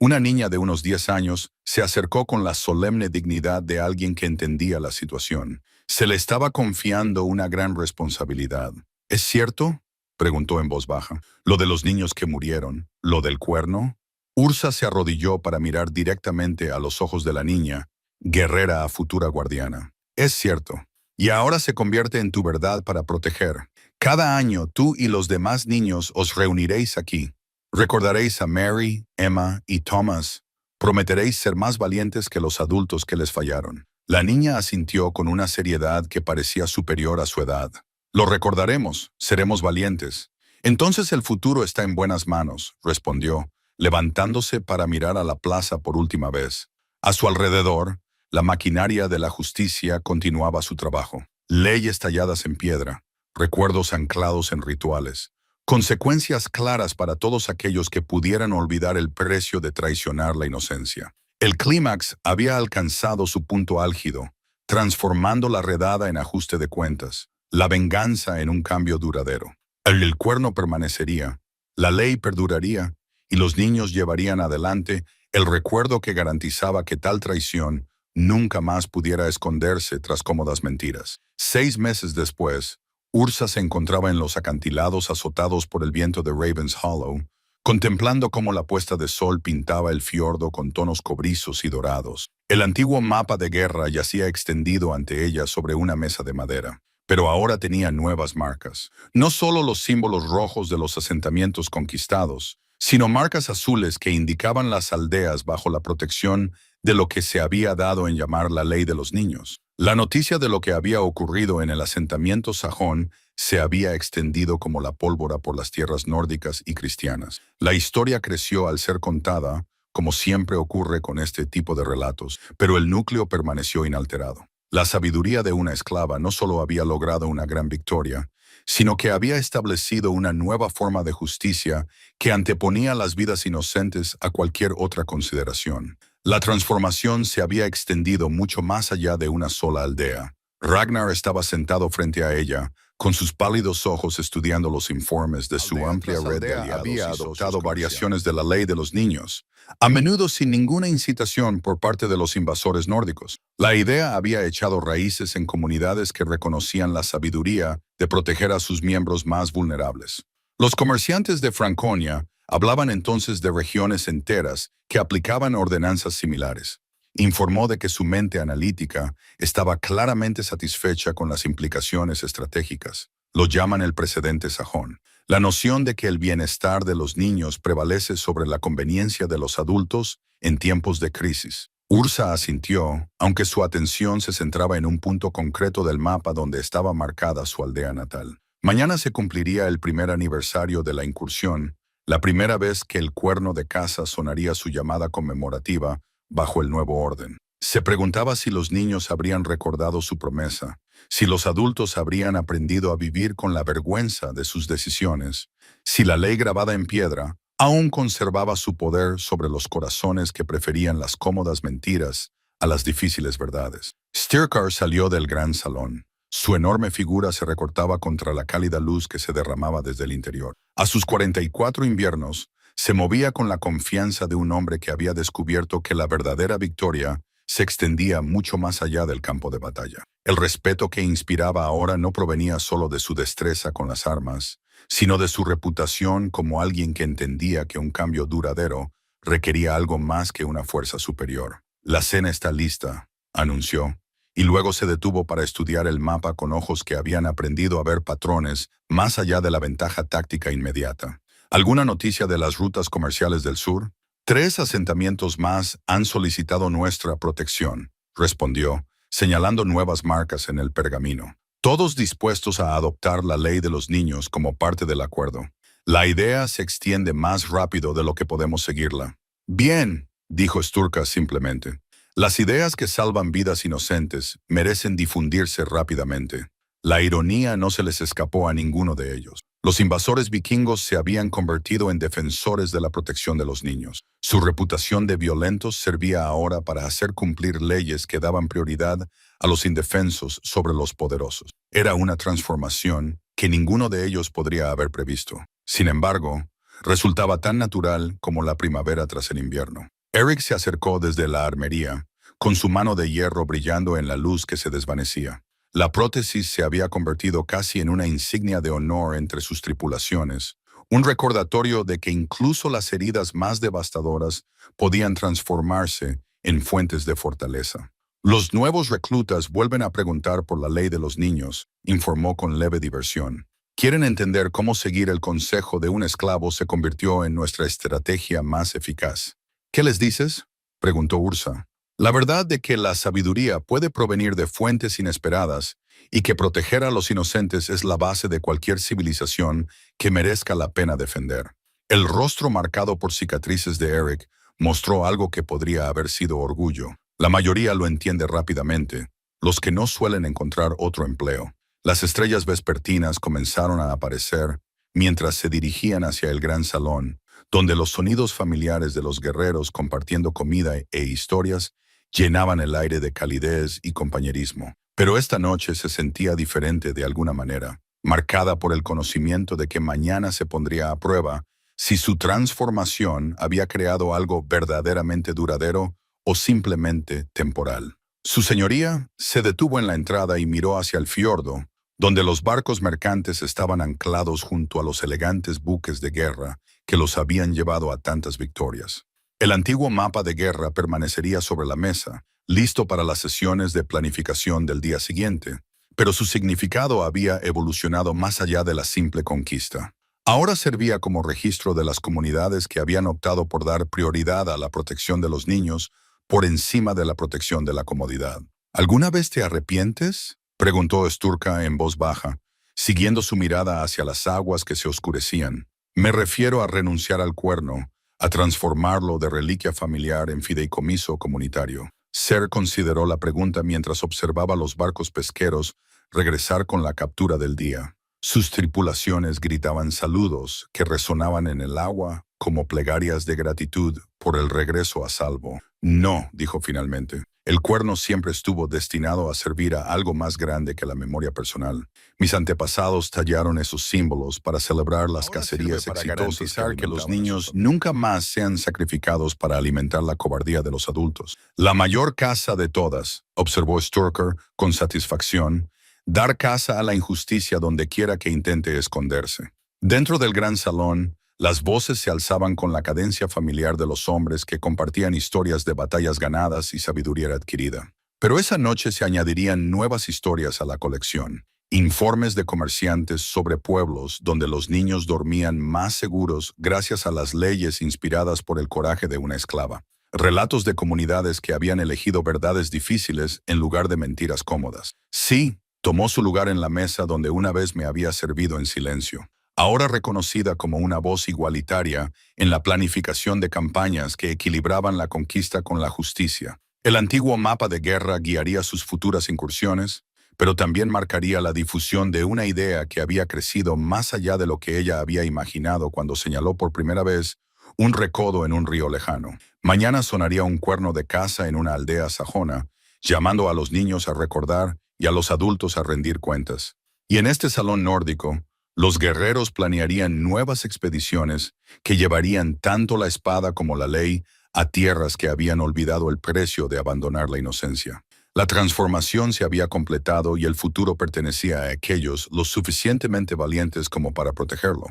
[SPEAKER 1] una niña de unos 10 años, se acercó con la solemne dignidad de alguien que entendía la situación. Se le estaba confiando una gran responsabilidad. ¿Es cierto?, preguntó en voz baja. ¿Lo de los niños que murieron? ¿Lo del cuerno? Ursa se arrodilló para mirar directamente a los ojos de la niña, guerrera a futura guardiana. Es cierto. Y ahora se convierte en tu verdad para proteger. Cada año tú y los demás niños os reuniréis aquí. Recordaréis a Mary, Emma y Thomas. Prometeréis ser más valientes que los adultos que les fallaron. La niña asintió con una seriedad que parecía superior a su edad. Lo recordaremos, seremos valientes. Entonces el futuro está en buenas manos, respondió, levantándose para mirar a la plaza por última vez. A su alrededor, la maquinaria de la justicia continuaba su trabajo. Leyes talladas en piedra, recuerdos anclados en rituales, consecuencias claras para todos aquellos que pudieran olvidar el precio de traicionar la inocencia. El clímax había alcanzado su punto álgido, transformando la redada en ajuste de cuentas, la venganza en un cambio duradero. El cuerno permanecería, la ley perduraría, y los niños llevarían adelante el recuerdo que garantizaba que tal traición nunca más pudiera esconderse tras cómodas mentiras. 6 meses después, Ursa se encontraba en los acantilados azotados por el viento de Ravens Hollow, contemplando cómo la puesta de sol pintaba el fiordo con tonos cobrizos y dorados. El antiguo mapa de guerra yacía extendido ante ella sobre una mesa de madera, pero ahora tenía nuevas marcas. No solo los símbolos rojos de los asentamientos conquistados, sino marcas azules que indicaban las aldeas bajo la protección de lo que se había dado en llamar la ley de los niños. La noticia de lo que había ocurrido en el asentamiento sajón se había extendido como la pólvora por las tierras nórdicas y cristianas. La historia creció al ser contada, como siempre ocurre con este tipo de relatos, pero el núcleo permaneció inalterado. La sabiduría de una esclava no solo había logrado una gran victoria, sino que había establecido una nueva forma de justicia que anteponía las vidas inocentes a cualquier otra consideración. La transformación se había extendido mucho más allá de una sola aldea. Ragnar estaba sentado frente a ella, con sus pálidos ojos estudiando los informes de su amplia red de aliados. Había adoptado variaciones de la ley de los niños, a menudo sin ninguna incitación por parte de los invasores nórdicos. La idea había echado raíces en comunidades que reconocían la sabiduría de proteger a sus miembros más vulnerables. Los comerciantes de Franconia hablaban entonces de regiones enteras que aplicaban ordenanzas similares. Informó de que su mente analítica estaba claramente satisfecha con las implicaciones estratégicas. Lo llaman el precedente sajón. La noción de que el bienestar de los niños prevalece sobre la conveniencia de los adultos en tiempos de crisis. Ursa asintió, aunque su atención se centraba en un punto concreto del mapa donde estaba marcada su aldea natal. Mañana se cumpliría el primer aniversario de la incursión, la primera vez que el cuerno de caza sonaría su llamada conmemorativa bajo el nuevo orden. Se preguntaba si los niños habrían recordado su promesa, si los adultos habrían aprendido a vivir con la vergüenza de sus decisiones, si la ley grabada en piedra aún conservaba su poder sobre los corazones que preferían las cómodas mentiras a las difíciles verdades. Stirkar salió del gran salón. Su enorme figura se recortaba contra la cálida luz que se derramaba desde el interior. A sus 44 inviernos, se movía con la confianza de un hombre que había descubierto que la verdadera victoria se extendía mucho más allá del campo de batalla. El respeto que inspiraba ahora no provenía solo de su destreza con las armas, sino de su reputación como alguien que entendía que un cambio duradero requería algo más que una fuerza superior. «La cena está lista», anunció, y luego se detuvo para estudiar el mapa con ojos que habían aprendido a ver patrones más allá de la ventaja táctica inmediata. ¿Alguna noticia de las rutas comerciales del sur? 3 asentamientos más han solicitado nuestra protección, respondió, señalando nuevas marcas en el pergamino. Todos dispuestos a adoptar la ley de los niños como parte del acuerdo. La idea se extiende más rápido de lo que podemos seguirla. Bien, dijo Sturka simplemente. Las ideas que salvan vidas inocentes merecen difundirse rápidamente. La ironía no se les escapó a ninguno de ellos. Los invasores vikingos se habían convertido en defensores de la protección de los niños. Su reputación de violentos servía ahora para hacer cumplir leyes que daban prioridad a los indefensos sobre los poderosos. Era una transformación que ninguno de ellos podría haber previsto. Sin embargo, resultaba tan natural como la primavera tras el invierno. Eric se acercó desde la armería, con su mano de hierro brillando en la luz que se desvanecía. La prótesis se había convertido casi en una insignia de honor entre sus tripulaciones, un recordatorio de que incluso las heridas más devastadoras podían transformarse en fuentes de fortaleza. Los nuevos reclutas vuelven a preguntar por la ley de los niños, informó con leve diversión. Quieren entender cómo seguir el consejo de un esclavo se convirtió en nuestra estrategia más eficaz. ¿Qué les dices?, preguntó Ursa. La verdad de que la sabiduría puede provenir de fuentes inesperadas y que proteger a los inocentes es la base de cualquier civilización que merezca la pena defender. El rostro marcado por cicatrices de Eric mostró algo que podría haber sido orgullo. La mayoría lo entiende rápidamente, los que no suelen encontrar otro empleo. Las estrellas vespertinas comenzaron a aparecer mientras se dirigían hacia el gran salón, donde los sonidos familiares de los guerreros compartiendo comida e historias llenaban el aire de calidez y compañerismo. Pero esta noche se sentía diferente de alguna manera, marcada por el conocimiento de que mañana se pondría a prueba si su transformación había creado algo verdaderamente duradero o simplemente temporal. Su señoría se detuvo en la entrada y miró hacia el fiordo, donde los barcos mercantes estaban anclados junto a los elegantes buques de guerra que los habían llevado a tantas victorias. El antiguo mapa de guerra permanecería sobre la mesa, listo para las sesiones de planificación del día siguiente, pero su significado había evolucionado más allá de la simple conquista. Ahora servía como registro de las comunidades que habían optado por dar prioridad a la protección de los niños por encima de la protección de la comodidad. ¿Alguna vez te arrepientes?, preguntó Sturka en voz baja, siguiendo su mirada hacia las aguas que se oscurecían. Me refiero a renunciar al cuerno, a transformarlo de reliquia familiar en fideicomiso comunitario. Ser consideró la pregunta mientras observaba los barcos pesqueros regresar con la captura del día. Sus tripulaciones gritaban saludos que resonaban en el agua como plegarias de gratitud por el regreso a salvo. No, dijo finalmente. El cuerno siempre estuvo destinado a servir a algo más grande que la memoria personal. Mis antepasados tallaron esos símbolos para celebrar las cacerías exitosas que los niños nunca más sean sacrificados para alimentar la cobardía de los adultos. La mayor caza de todas, observó Sturka con satisfacción, dar caza a la injusticia donde quiera que intente esconderse. Dentro del gran salón, las voces se alzaban con la cadencia familiar de los hombres que compartían historias de batallas ganadas y sabiduría adquirida. Pero esa noche se añadirían nuevas historias a la colección. Informes de comerciantes sobre pueblos donde los niños dormían más seguros gracias a las leyes inspiradas por el coraje de una esclava. Relatos de comunidades que habían elegido verdades difíciles en lugar de mentiras cómodas. Sí, tomó su lugar en la mesa donde una vez me había servido en silencio. Ahora reconocida como una voz igualitaria en la planificación de campañas que equilibraban la conquista con la justicia. El antiguo mapa de guerra guiaría sus futuras incursiones, pero también marcaría la difusión de una idea que había crecido más allá de lo que ella había imaginado cuando señaló por primera vez un recodo en un río lejano. Mañana sonaría un cuerno de caza en una aldea sajona, llamando a los niños a recordar y a los adultos a rendir cuentas. Y en este salón nórdico, los guerreros planearían nuevas expediciones que llevarían tanto la espada como la ley a tierras que habían olvidado el precio de abandonar la inocencia. La transformación se había completado y el futuro pertenecía a aquellos lo suficientemente valientes como para protegerlo.